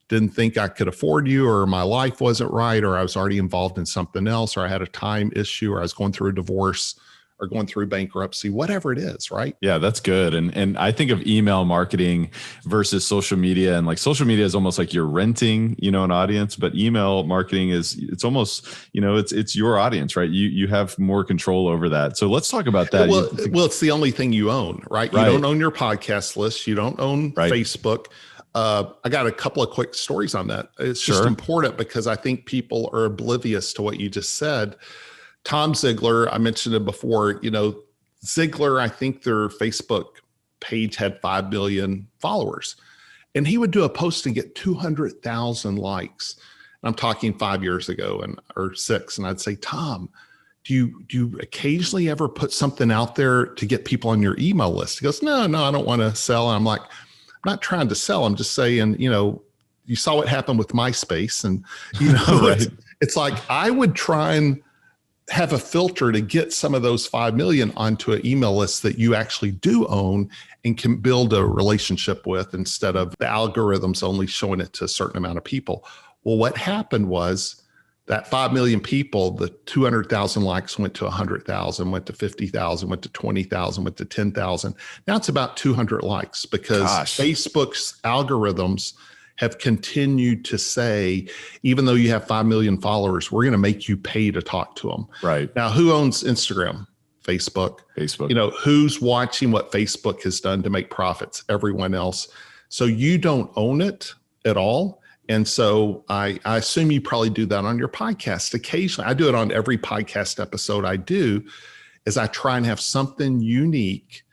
didn't think I could afford you, or my life wasn't right, or I was already involved in something else, or I had a time issue, or I was going through a divorce or going through bankruptcy, whatever it is, right? Yeah, that's good. And I think of email marketing versus social media, and like social media is almost like you're renting, an audience, but email marketing it's almost, it's your audience, right? You have more control over that. So let's talk about that. Well, it's the only thing you own, right? You don't own your podcast list. You don't own Facebook. I got a couple of quick stories on that. It's just important because I think people are oblivious to what you just said. Tom Ziglar, I mentioned it before, Ziglar, I think their Facebook page had 5 million followers, and he would do a post and get 200,000 likes. And I'm talking 5 years ago or 6. And I'd say, Tom, do you occasionally ever put something out there to get people on your email list? He goes, no, I don't want to sell. And I'm like, I'm not trying to sell. I'm just saying, you saw what happened with MySpace, and, right. It's like, I would try and have a filter to get some of those 5 million onto an email list that you actually do own and can build a relationship with, instead of the algorithms only showing it to a certain amount of people. Well, what happened was that 5 million people, the 200,000 likes went to 100,000, went to 50,000, went to 20,000, went to 10,000. Now it's about 200 likes because Facebook's algorithms have continued to say, even though you have 5 million followers, we're going to make you pay to talk to them. Right. Now, who owns Instagram? Facebook. Facebook. Who's watching what Facebook has done to make profits? Everyone else. So you don't own it at all. And so I assume you probably do that on your podcast occasionally. I do it on every podcast episode I do, is I try and have something unique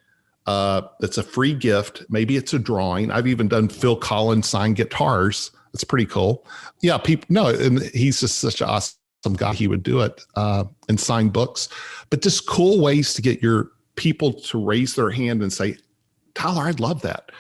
that's a free gift. Maybe it's a drawing. I've even done Phil Collins signed guitars. That's pretty cool. Yeah, and he's just such an awesome guy. He would do it and sign books. But just cool ways to get your people to raise their hand and say, Tyler, I'd love that.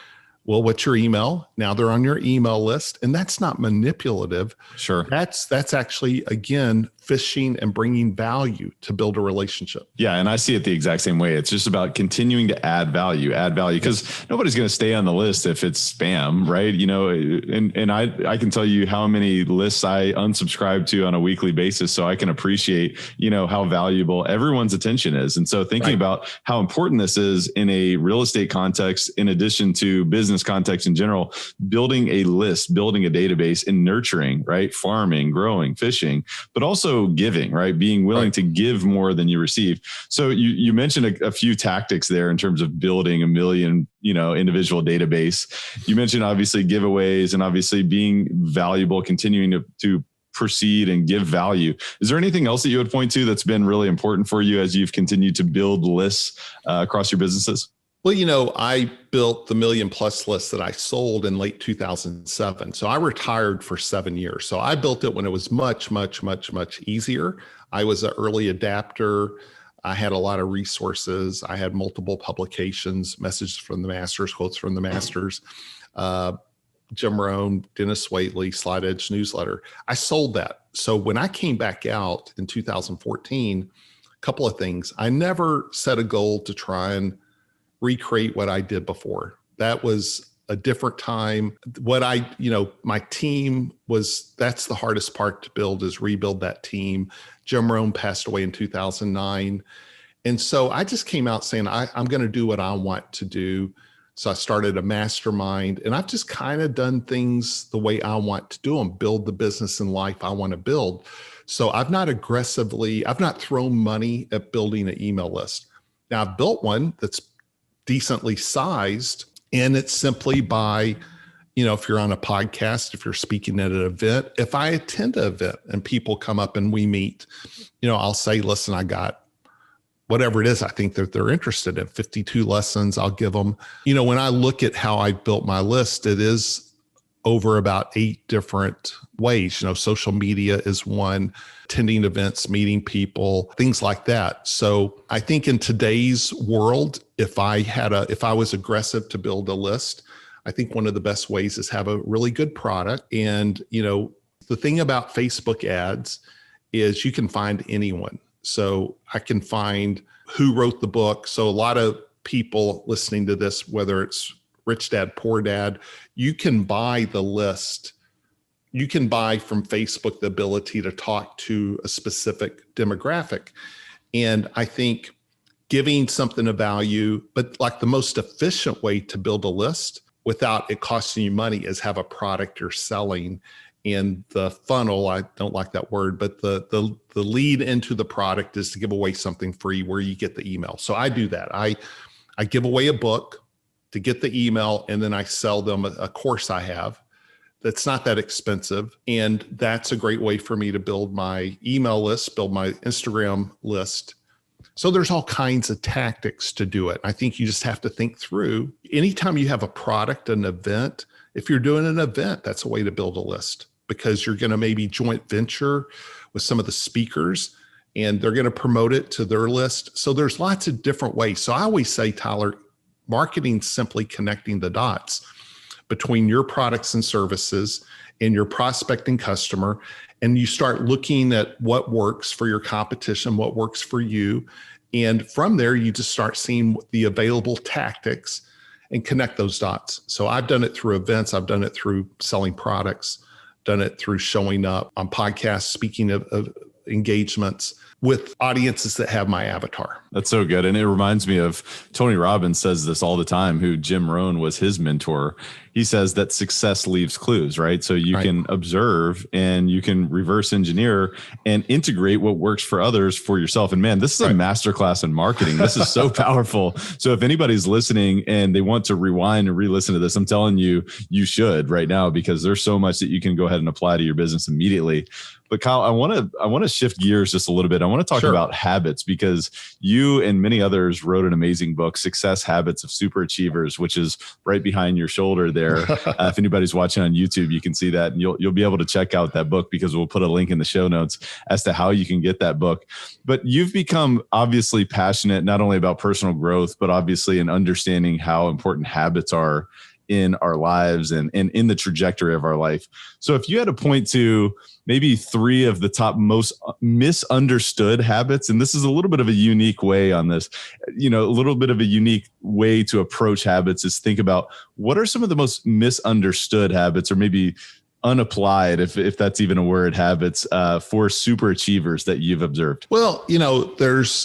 Well, what's your email? Now they're on your email list, and that's not manipulative. Sure. That's actually, again, fishing and bringing value to build a relationship. Yeah. And I see it the exact same way. It's just about continuing to add value, because nobody's going to stay on the list if it's spam, right? And I can tell you how many lists I unsubscribe to on a weekly basis. So I can appreciate, how valuable everyone's attention is. And so thinking about how important this is in a real estate context, in addition to business context in general, building a list, building a database, and nurturing, right? Farming, growing, fishing, but also giving, right? Being willing to give more than you receive. So you mentioned a few tactics there in terms of building a million, individual database. You mentioned obviously giveaways and obviously being valuable, continuing to proceed and give value. Is there anything else that you would point to that's been really important for you as you've continued to build lists across your businesses? Well, I built the million plus list that I sold in late 2007. So I retired for 7 years. So I built it when it was much, much, much, much easier. I was an early adapter. I had a lot of resources. I had multiple publications, messages from the masters, quotes from the masters, Jim Rohn, Denis Waitley, Slide Edge newsletter. I sold that. So when I came back out in 2014, a couple of things. I never set a goal to try and recreate what I did before. That was a different time. My team that's the hardest part to build, is rebuild that team. Jim Rohn passed away in 2009. And so I just came out saying, I'm going to do what I want to do. So I started a mastermind, and I've just kind of done things the way I want to do them, build the business and life I want to build. So I've not thrown money at building an email list. Now I've built one that's decently sized, and it's simply by, if you're on a podcast, if you're speaking at an event, if I attend an event and people come up and we meet, I'll say, listen, I got whatever it is I think that they're interested in, 52 lessons, I'll give them. When I look at how I built my list, it is over about 8 different ways. Social media is one, attending events, meeting people, things like that. So I think in today's world, if I was aggressive to build a list, I think one of the best ways is have a really good product. And, the thing about Facebook ads is you can find anyone. So I can find who wrote the book. So a lot of people listening to this, whether it's Rich Dad, Poor Dad, you can buy the list. You can buy from Facebook the ability to talk to a specific demographic. And I think giving something of value, but like the most efficient way to build a list without it costing you money is have a product you're selling. And the funnel, I don't like that word, but the lead into the product is to give away something free where you get the email. So I do that. I give away a book to get the email, and then I sell them a course I have that's not that expensive. And that's a great way for me to build my email list, build my Instagram list. So there's all kinds of tactics to do it. I think you just have to think through. Anytime you have a product, an event, if you're doing an event, that's a way to build a list, because you're going to maybe joint venture with some of the speakers and they're going to promote it to their list. So there's lots of different ways. So I always say, Tyler, marketing simply connecting the dots between your products and services and your prospecting customer. And you start looking at what works for your competition, what works for you. And from there, you just start seeing the available tactics and connect those dots. So I've done it through events. I've done it through selling products, done it through showing up on podcasts, speaking of engagements. with audiences that have my avatar. That's so good. And it reminds me of Tony Robbins says this all the time, who Jim Rohn was his mentor. He says that success leaves clues, right? So you can observe and you can reverse engineer and integrate what works for others for yourself. And man, this is a masterclass in marketing. This is so powerful. So if anybody's listening and they want to rewind and re-listen to this, I'm telling you, you should right now, because there's so much that you can go ahead and apply to your business immediately. But Kyle, I want to shift gears just a little bit. I want to talk about habits, because you and many others wrote an amazing book, Success Habits of Super Achievers, which is right behind your shoulder there. If anybody's watching on YouTube, you can see that, and you'll be able to check out that book, because we'll put a link in the show notes as to how you can get that book. But you've become obviously passionate not only about personal growth, but obviously in understanding how important habits are in our lives and in the trajectory of our life. So if you had to point to maybe 3 of the top most misunderstood habits, and this is a little bit of a unique way on this, a little bit of a unique way to approach habits, is think about what are some of the most misunderstood habits, or maybe unapplied, if that's even a word, habits for super achievers that you've observed? Well,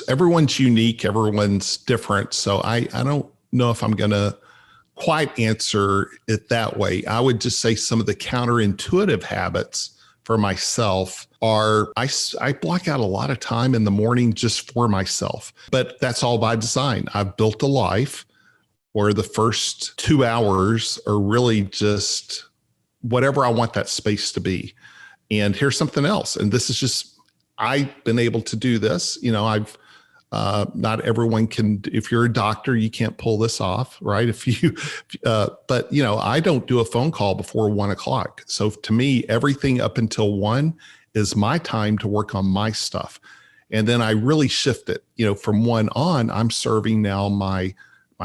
everyone's unique, everyone's different. So I don't know if I'm going to quite answer it that way. I would just say some of the counterintuitive habits for myself are I block out a lot of time in the morning just for myself, but that's all by design. I've built a life where the first 2 hours are really just whatever I want that space to be. And here's something else. And this is just, I've been able to do this. Not everyone can. If you're a doctor, you can't pull this off, right? But I don't do a phone call before 1 o'clock. So to me, everything up until 1 is my time to work on my stuff. And then I really shift it, from 1 on, I'm serving now my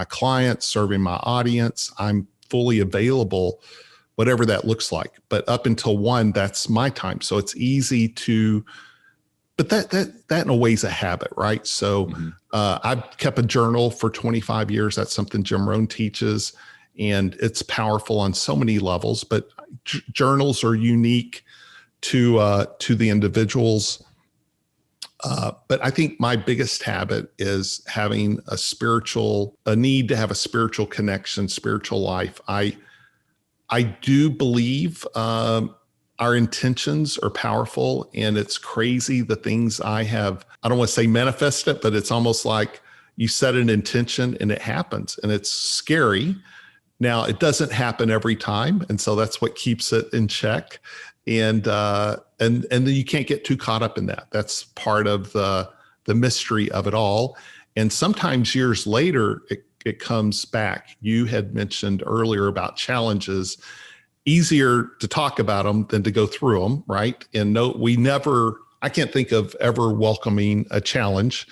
clients, serving my audience. I'm fully available, whatever that looks like. But up until 1, that's my time. So it's easy to, but that in a way is a habit, right? So I've kept a journal for 25 years. That's something Jim Rohn teaches, and it's powerful on so many levels. But journals are unique to the individuals. But I think my biggest habit is having a need to have a spiritual connection, spiritual life. I do believe our intentions are powerful, and it's crazy the things I don't want to say manifest it, but it's almost like you set an intention and it happens, and it's scary. Now, it doesn't happen every time, and so that's what keeps it in check. And then you can't get too caught up in that. That's part of the mystery of it all. And sometimes years later, it comes back. You had mentioned earlier about challenges. Easier to talk about them than to go through them, right? And I can't think of ever welcoming a challenge,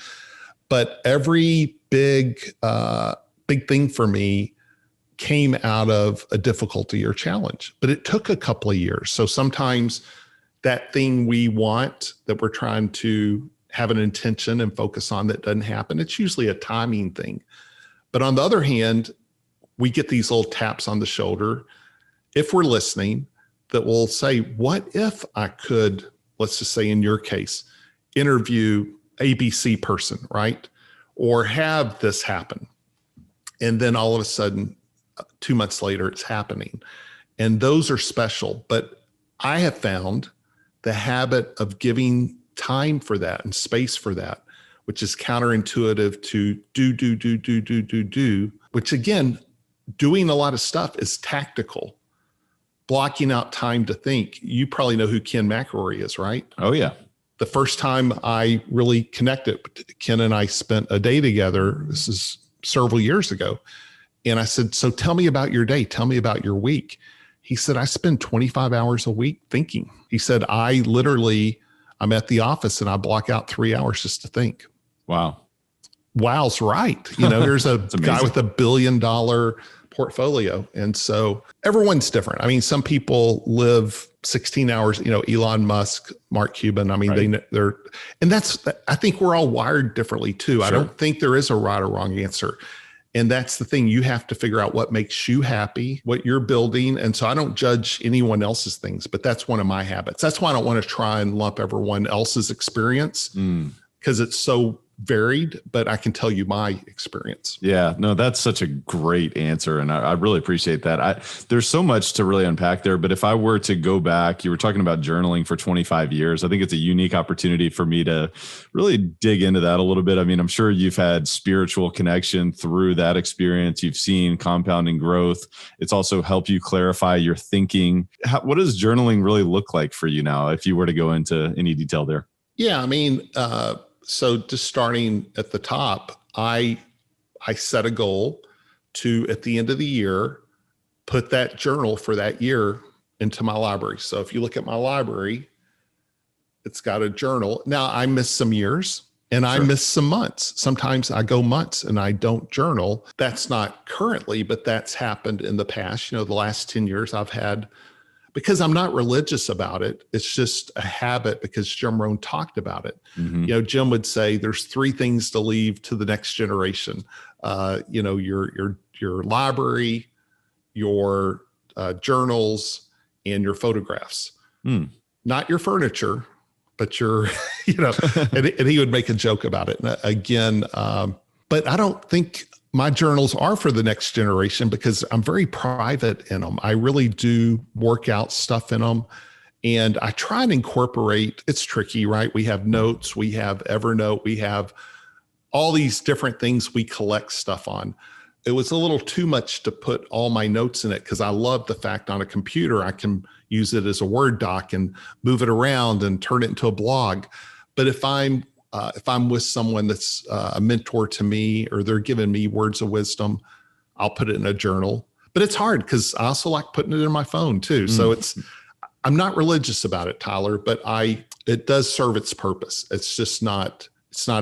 but every big thing for me came out of a difficulty or challenge, but it took a couple of years. So sometimes that thing we want, that we're trying to have an intention and focus on, that doesn't happen. It's usually a timing thing. But on the other hand, we get these little taps on the shoulder, if we're listening, that will say, what if I could, let's just say in your case, interview ABC person, right? Or have this happen. And then all of a sudden, 2 months later, it's happening. And those are special. But I have found the habit of giving time for that and space for that, which is counterintuitive to do, which again, doing a lot of stuff is tactical. Blocking out time to think. You probably know who Ken McElroy is, right? Oh, yeah. The first time I really connected, Ken and I spent a day together. This is several years ago. And I said, so tell me about your day. Tell me about your week. He said, I spend 25 hours a week thinking. He said, I'm at the office and I block out 3 hours just to think. Wow. Wow's right. Here's a guy with $1 billion portfolio. And so everyone's different. I mean, some people live 16 hours, Elon Musk, Mark Cuban. I mean, right. I think we're all wired differently too. Sure. I don't think there is a right or wrong answer. And that's the thing. You have to figure out what makes you happy, what you're building. And so I don't judge anyone else's things, but that's one of my habits. That's why I don't want to try and lump everyone else's experience because it's so varied, but I can tell you my experience. Yeah, no, that's such a great answer. And I really appreciate that. There's so much to really unpack there. But if I were to go back, you were talking about journaling for 25 years. I think it's a unique opportunity for me to really dig into that a little bit. I mean, I'm sure you've had spiritual connection through that experience. You've seen compounding growth. It's also helped you clarify your thinking. What does journaling really look like for you now, if you were to go into any detail there? Yeah, I mean, so just starting at the top, I set a goal to, at the end of the year, put that journal for that year into my library. So if you look at my library, it's got a journal. Now I miss some years and I miss some months. Sometimes I go months and I don't journal. That's not currently, but that's happened in the past. The last 10 years I've had, because I'm not religious about it. It's just a habit because Jim Rohn talked about it. Mm-hmm. Jim would say there's 3 things to leave to the next generation. Your library, your journals, and your photographs. Not your furniture, but your, and he would make a joke about it. And again, but I don't think my journals are for the next generation because I'm very private in them. I really do work out stuff in them. And I try and incorporate, it's tricky, right? We have notes, we have Evernote, we have all these different things we collect stuff on. It was a little too much to put all my notes in it because I love the fact on a computer, I can use it as a Word doc and move it around and turn it into a blog. But if I'm with someone that's a mentor to me or they're giving me words of wisdom, I'll put it in a journal. But it's hard because I also like putting it in my phone too. So I'm not religious about it, Tyler, but it does serve its purpose. It's not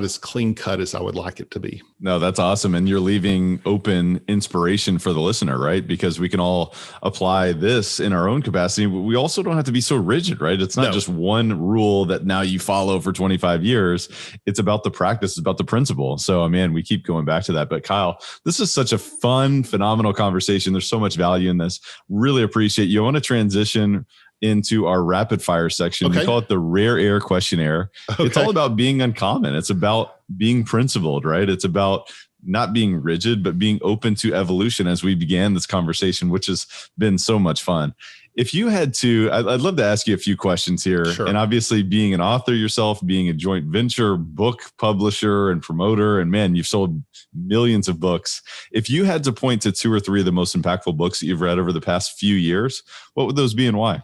as clean cut as I would like it to be. No, that's awesome. And you're leaving open inspiration for the listener, right? Because we can all apply this in our own capacity. We also don't have to be so rigid, right? It's not just one rule that now you follow for 25 years. It's about the practice, it's about the principle. So, man, we keep going back to that. But Kyle, this is such a fun, phenomenal conversation. There's so much value in this. Really appreciate you. I want to transition into our rapid fire section. Okay. We call it the rare air questionnaire. Okay. It's all about being uncommon. It's about being principled, right? It's about not being rigid, but being open to evolution as we began this conversation, which has been so much fun. If you had to, I'd love to ask you a few questions here. Sure. And obviously being an author yourself, being a joint venture book publisher and promoter, and man, you've sold millions of books. If you had to point to 2 or 3 of the most impactful books that you've read over the past few years, what would those be and why?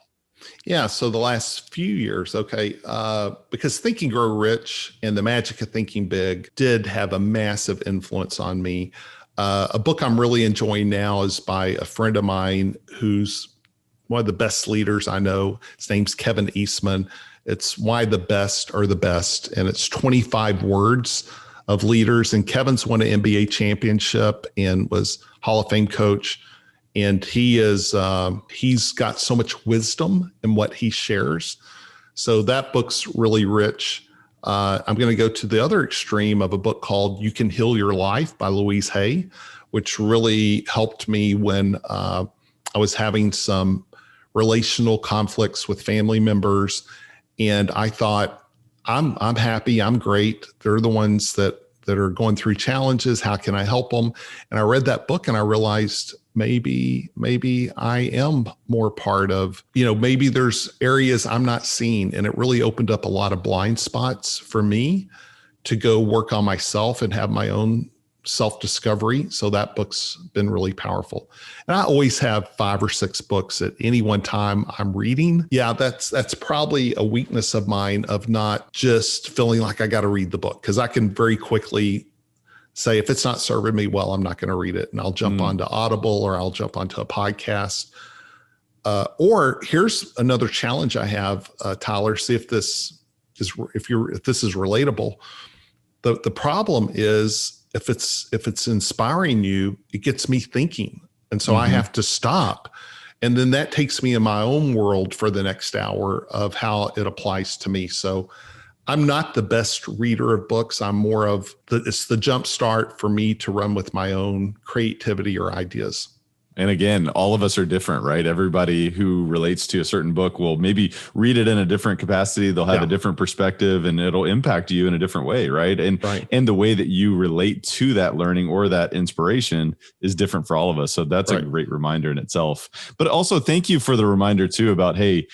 Yeah. So the last few years, because Think and Grow Rich and The Magic of Thinking Big did have a massive influence on me. A book I'm really enjoying now is by a friend of mine who's one of the best leaders I know. His name's Kevin Eastman. It's Why the Best Are the Best. And it's 25 words of leaders. And Kevin's won an NBA championship and was Hall of Fame coach. And he's got so much wisdom in what he shares. So that book's really rich. I'm going to go to the other extreme of a book called You Can Heal Your Life by Louise Hay, which really helped me when I was having some relational conflicts with family members. And I thought, I'm happy, I'm great. They're the ones that are going through challenges. How can I help them? And I read that book and I realized maybe I am more part of, maybe there's areas I'm not seeing. And it really opened up a lot of blind spots for me to go work on myself and have my own self-discovery. So that book's been really powerful. And I always have 5 or 6 books at any one time I'm reading. Yeah, that's probably a weakness of mine, of not just feeling like I got to read the book, because I can very quickly say, if it's not serving me well, I'm not going to read it. And I'll jump onto Audible or I'll jump onto a podcast. Or here's another challenge I have, Tyler, see if this is relatable. The problem is, if it's inspiring you, it gets me thinking. And so I have to stop. And then that takes me in my own world for the next hour of how it applies to me. So I'm not the best reader of books. I'm more of it's the jump start for me to run with my own creativity or ideas. And again, all of us are different, right? Everybody who relates to a certain book will maybe read it in a different capacity. They'll have a different perspective and it'll impact you in a different way, right? And the way that you relate to that learning or that inspiration is different for all of us. So that's a great reminder in itself. But also thank you for the reminder too about, hey,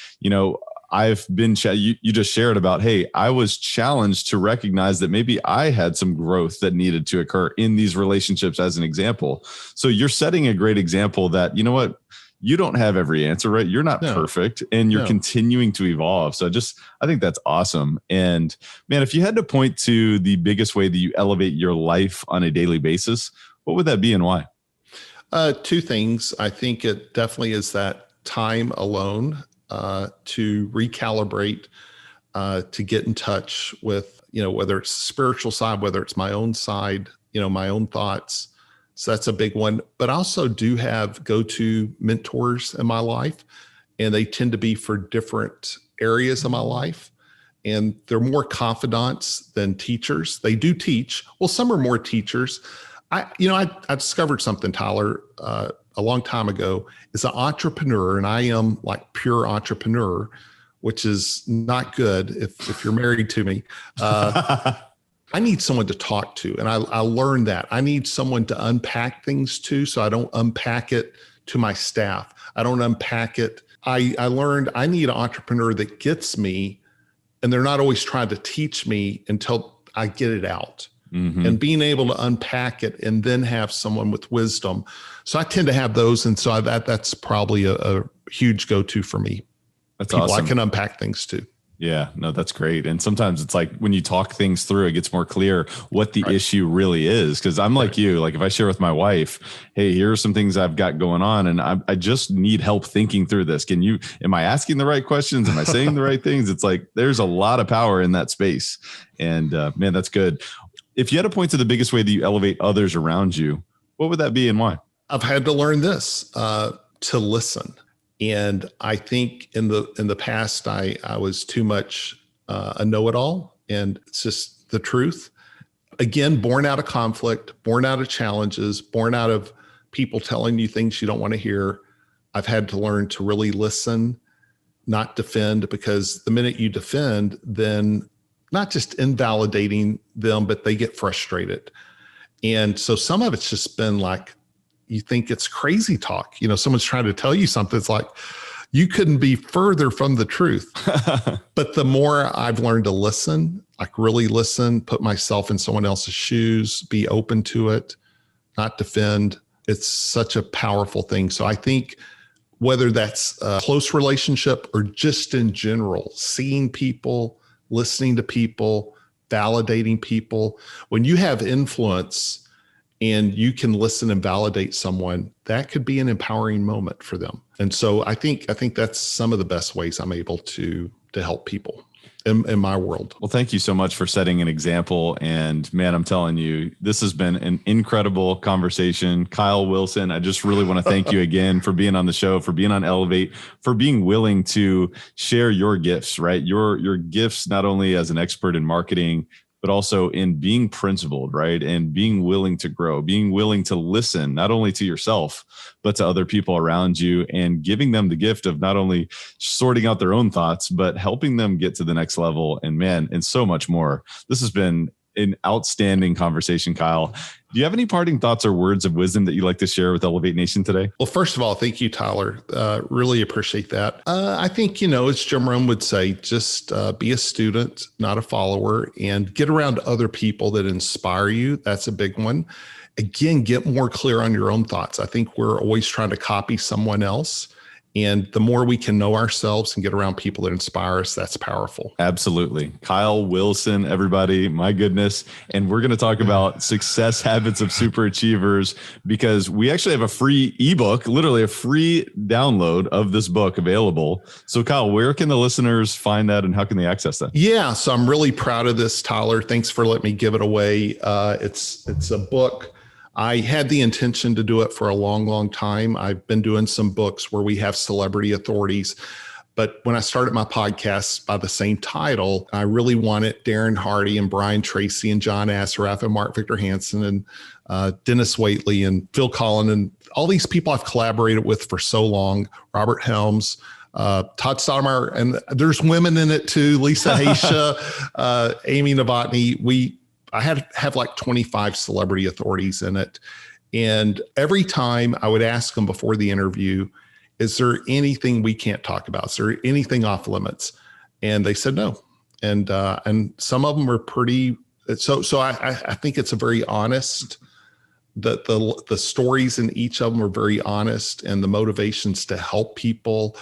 I've been, you just shared about, hey, I was challenged to recognize that maybe I had some growth that needed to occur in these relationships as an example. So you're setting a great example that, you know what, you don't have every answer, right? You're not perfect and you're continuing to evolve. So I think that's awesome. And man, if you had to point to the biggest way that you elevate your life on a daily basis, what would that be and why? Two things. I think it definitely is that time alone to recalibrate, to get in touch with, whether it's the spiritual side, whether it's my own side, my own thoughts. So that's a big one. But I also do have go-to mentors in my life, and they tend to be for different areas of my life. And they're more confidants than teachers. They do teach. Well, some are more teachers. I discovered something, Tyler, a long time ago. As an entrepreneur, and I am like pure entrepreneur, which is not good if you're married to me. I need someone to talk to. And I learned that. I need someone to unpack things to, so I don't unpack it to my staff. I don't unpack it. I learned I need an entrepreneur that gets me, and they're not always trying to teach me until I get it out. Mm-hmm. And being able to unpack it and then have someone with wisdom. So I tend to have those. And so that's probably a huge go-to for me. That's people awesome. I can unpack things to. Yeah, no, that's great. And sometimes it's like when you talk things through, it gets more clear what the issue really is. Cause I'm like you, like if I share with my wife, hey, here are some things I've got going on and I just need help thinking through this. Am I asking the right questions? Am I saying the right things? It's like, there's a lot of power in that space. And man, that's good. If you had to point to the biggest way that you elevate others around you, what would that be and why? I've had to learn this, to listen. And I think in the past, I was too much a know-it-all, and it's just the truth. Again, born out of conflict, born out of challenges, born out of people telling you things you don't want to hear. I've had to learn to really listen, not defend, because the minute you defend, then not just invalidating them, but they get frustrated. And so some of it's just been like, you think it's crazy talk. Someone's trying to tell you something. It's like, you couldn't be further from the truth. But the more I've learned to listen, like really listen, put myself in someone else's shoes, be open to it, not defend, it's such a powerful thing. So I think whether that's a close relationship or just in general, seeing people, listening to people, validating people, when you have influence and you can listen and validate someone, that could be an empowering moment for them. And so I think that's some of the best ways I'm able to help people in my world. Well, thank you so much for setting an example. And man, I'm telling you, this has been an incredible conversation. Kyle Wilson, I just really want to thank you again for being on the show, for being on Elevate, for being willing to share your gifts, right? Your gifts, not only as an expert in marketing, but also in being principled, right? And being willing to grow, being willing to listen, not only to yourself, but to other people around you, and giving them the gift of not only sorting out their own thoughts, but helping them get to the next level, and man, and so much more. This has been an outstanding conversation, Kyle. Do you have any parting thoughts or words of wisdom that you'd like to share with Elevate Nation today? Well, first of all, thank you, Tyler. Really appreciate that. I think, as Jim Rohn would say, just be a student, not a follower, and get around other people that inspire you. That's a big one. Again, get more clear on your own thoughts. I think we're always trying to copy someone else. And the more we can know ourselves and get around people that inspire us, that's powerful. Absolutely. Kyle Wilson, everybody, my goodness. And we're going to talk about success habits of super achievers, because we actually have a free ebook, literally a free download of this book available. So Kyle, where can the listeners find that and how can they access that? Yeah. So I'm really proud of this, Tyler. Thanks for letting me give it away. It's a book. I had the intention to do it for a long, long time. I've been doing some books where we have celebrity authorities, But when I started my podcast by the same title, I really wanted Darren Hardy and Brian Tracy and John Assaraf and Mark Victor Hansen and Denis Waitley and Phil Collin and all these people I've collaborated with for so long, Robert Helms, Todd Stoudemire, and there's women in it too, Lisa Haisha, Amy Novotny. I have like 25 celebrity authorities in it. And every time I would ask them before the interview, is there anything we can't talk about? Is there anything off limits? And they said no. And some of them are pretty. So I think it's a very honest. The stories in each of them are very honest, and the motivations to help people,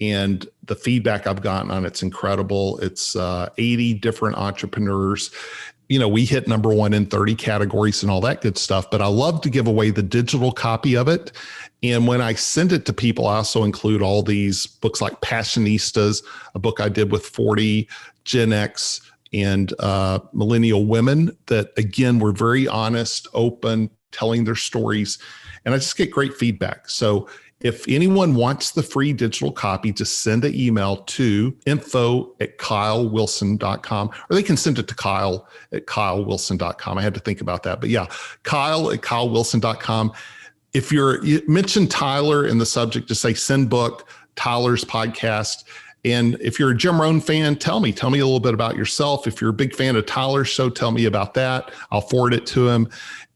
and the feedback I've gotten on it's incredible. It's 80 different entrepreneurs. We hit number one in 30 categories and all that good stuff, but I love to give away the digital copy of it. And when I send it to people, I also include all these books like Passionistas, a book I did with 40 Gen X and millennial women that, again, were very honest, open, telling their stories. And I just get great feedback. So if anyone wants the free digital copy, just send an email to info@kylewilson.com, or they can send it to kyle@kylewilson.com. I had to think about that. But yeah, kyle@kylewilson.com. If you mention Tyler in the subject, just say send book, Tyler's podcast. And if you're a Jim Rohn fan, tell me a little bit about yourself. If you're a big fan of Tyler's show, tell me about that. I'll forward it to him,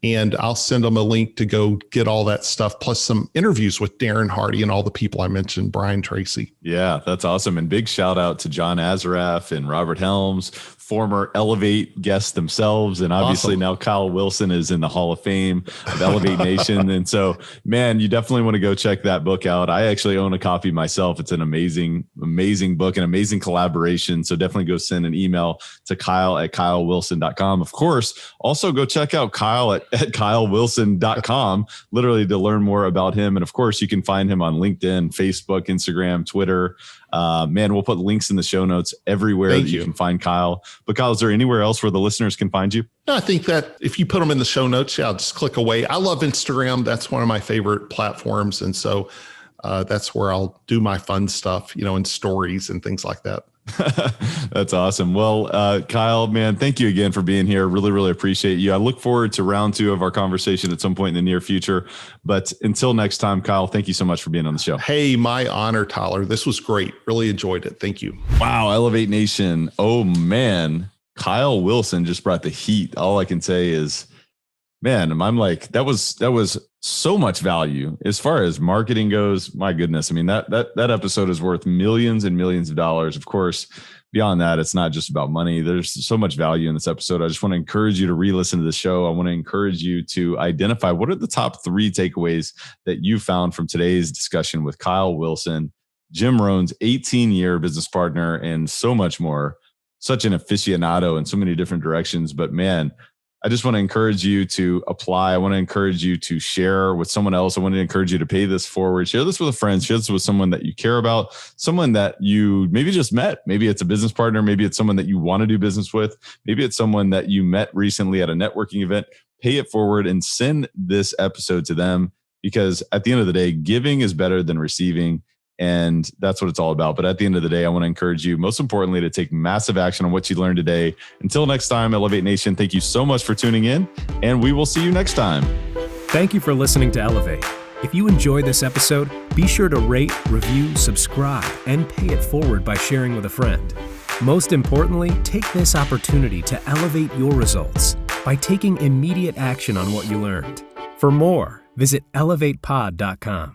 and I'll send them a link to go get all that stuff, plus some interviews with Darren Hardy and all the people I mentioned, Brian Tracy. Yeah, that's awesome. And big shout out to John Assaraf and Robert Helms, former Elevate guests themselves. And obviously Now Kyle Wilson is in the Hall of Fame of Elevate Nation. And so, man, you definitely want to go check that book out. I actually own a copy myself. It's an amazing, amazing book, an amazing collaboration. So definitely go send an email to kyle@kylewilson.com. Of course, also go check out Kyle at kylewilson.com, literally to learn more about him. And of course, you can find him on LinkedIn, Facebook, Instagram, Twitter. Man, we'll put links in the show notes everywhere that you can find Kyle. But Kyle, is there anywhere else where the listeners can find you? I think that if you put them in the show notes, I'll just click away. I love Instagram. That's one of my favorite platforms. And so that's where I'll do my fun stuff, and stories and things like that. That's awesome. Well, Kyle, man, thank you again for being here. Really, really appreciate you. I look forward to round 2 of our conversation at some point in the near future. But until next time, Kyle, thank you so much for being on the show. Hey, my honor, Tyler. This was great. Really enjoyed it. Thank you. Wow. Elevate Nation. Oh, man. Kyle Wilson just brought the heat. All I can say is, man, I'm like, that was so much value as far as marketing goes. My goodness. I mean, that episode is worth millions and millions of dollars. Of course, beyond that, it's not just about money. There's so much value in this episode. I just want to encourage you to re-listen to the show. I want to encourage you to identify what are the top 3 takeaways that you found from today's discussion with Kyle Wilson, Jim Rohn's 18-year business partner, and so much more. Such an aficionado in so many different directions. But man, I just want to encourage you to apply. I want to encourage you to share with someone else. I want to encourage you to pay this forward. Share this with a friend. Share this with someone that you care about, someone that you maybe just met. Maybe it's a business partner. Maybe it's someone that you want to do business with. Maybe it's someone that you met recently at a networking event. Pay it forward and send this episode to them, because at the end of the day, giving is better than receiving. And that's what it's all about. But at the end of the day, I want to encourage you, most importantly, to take massive action on what you learned today. Until next time, Elevate Nation, thank you so much for tuning in, and we will see you next time. Thank you for listening to Elevate. If you enjoyed this episode, be sure to rate, review, subscribe, and pay it forward by sharing with a friend. Most importantly, take this opportunity to elevate your results by taking immediate action on what you learned. For more, visit elevatepod.com.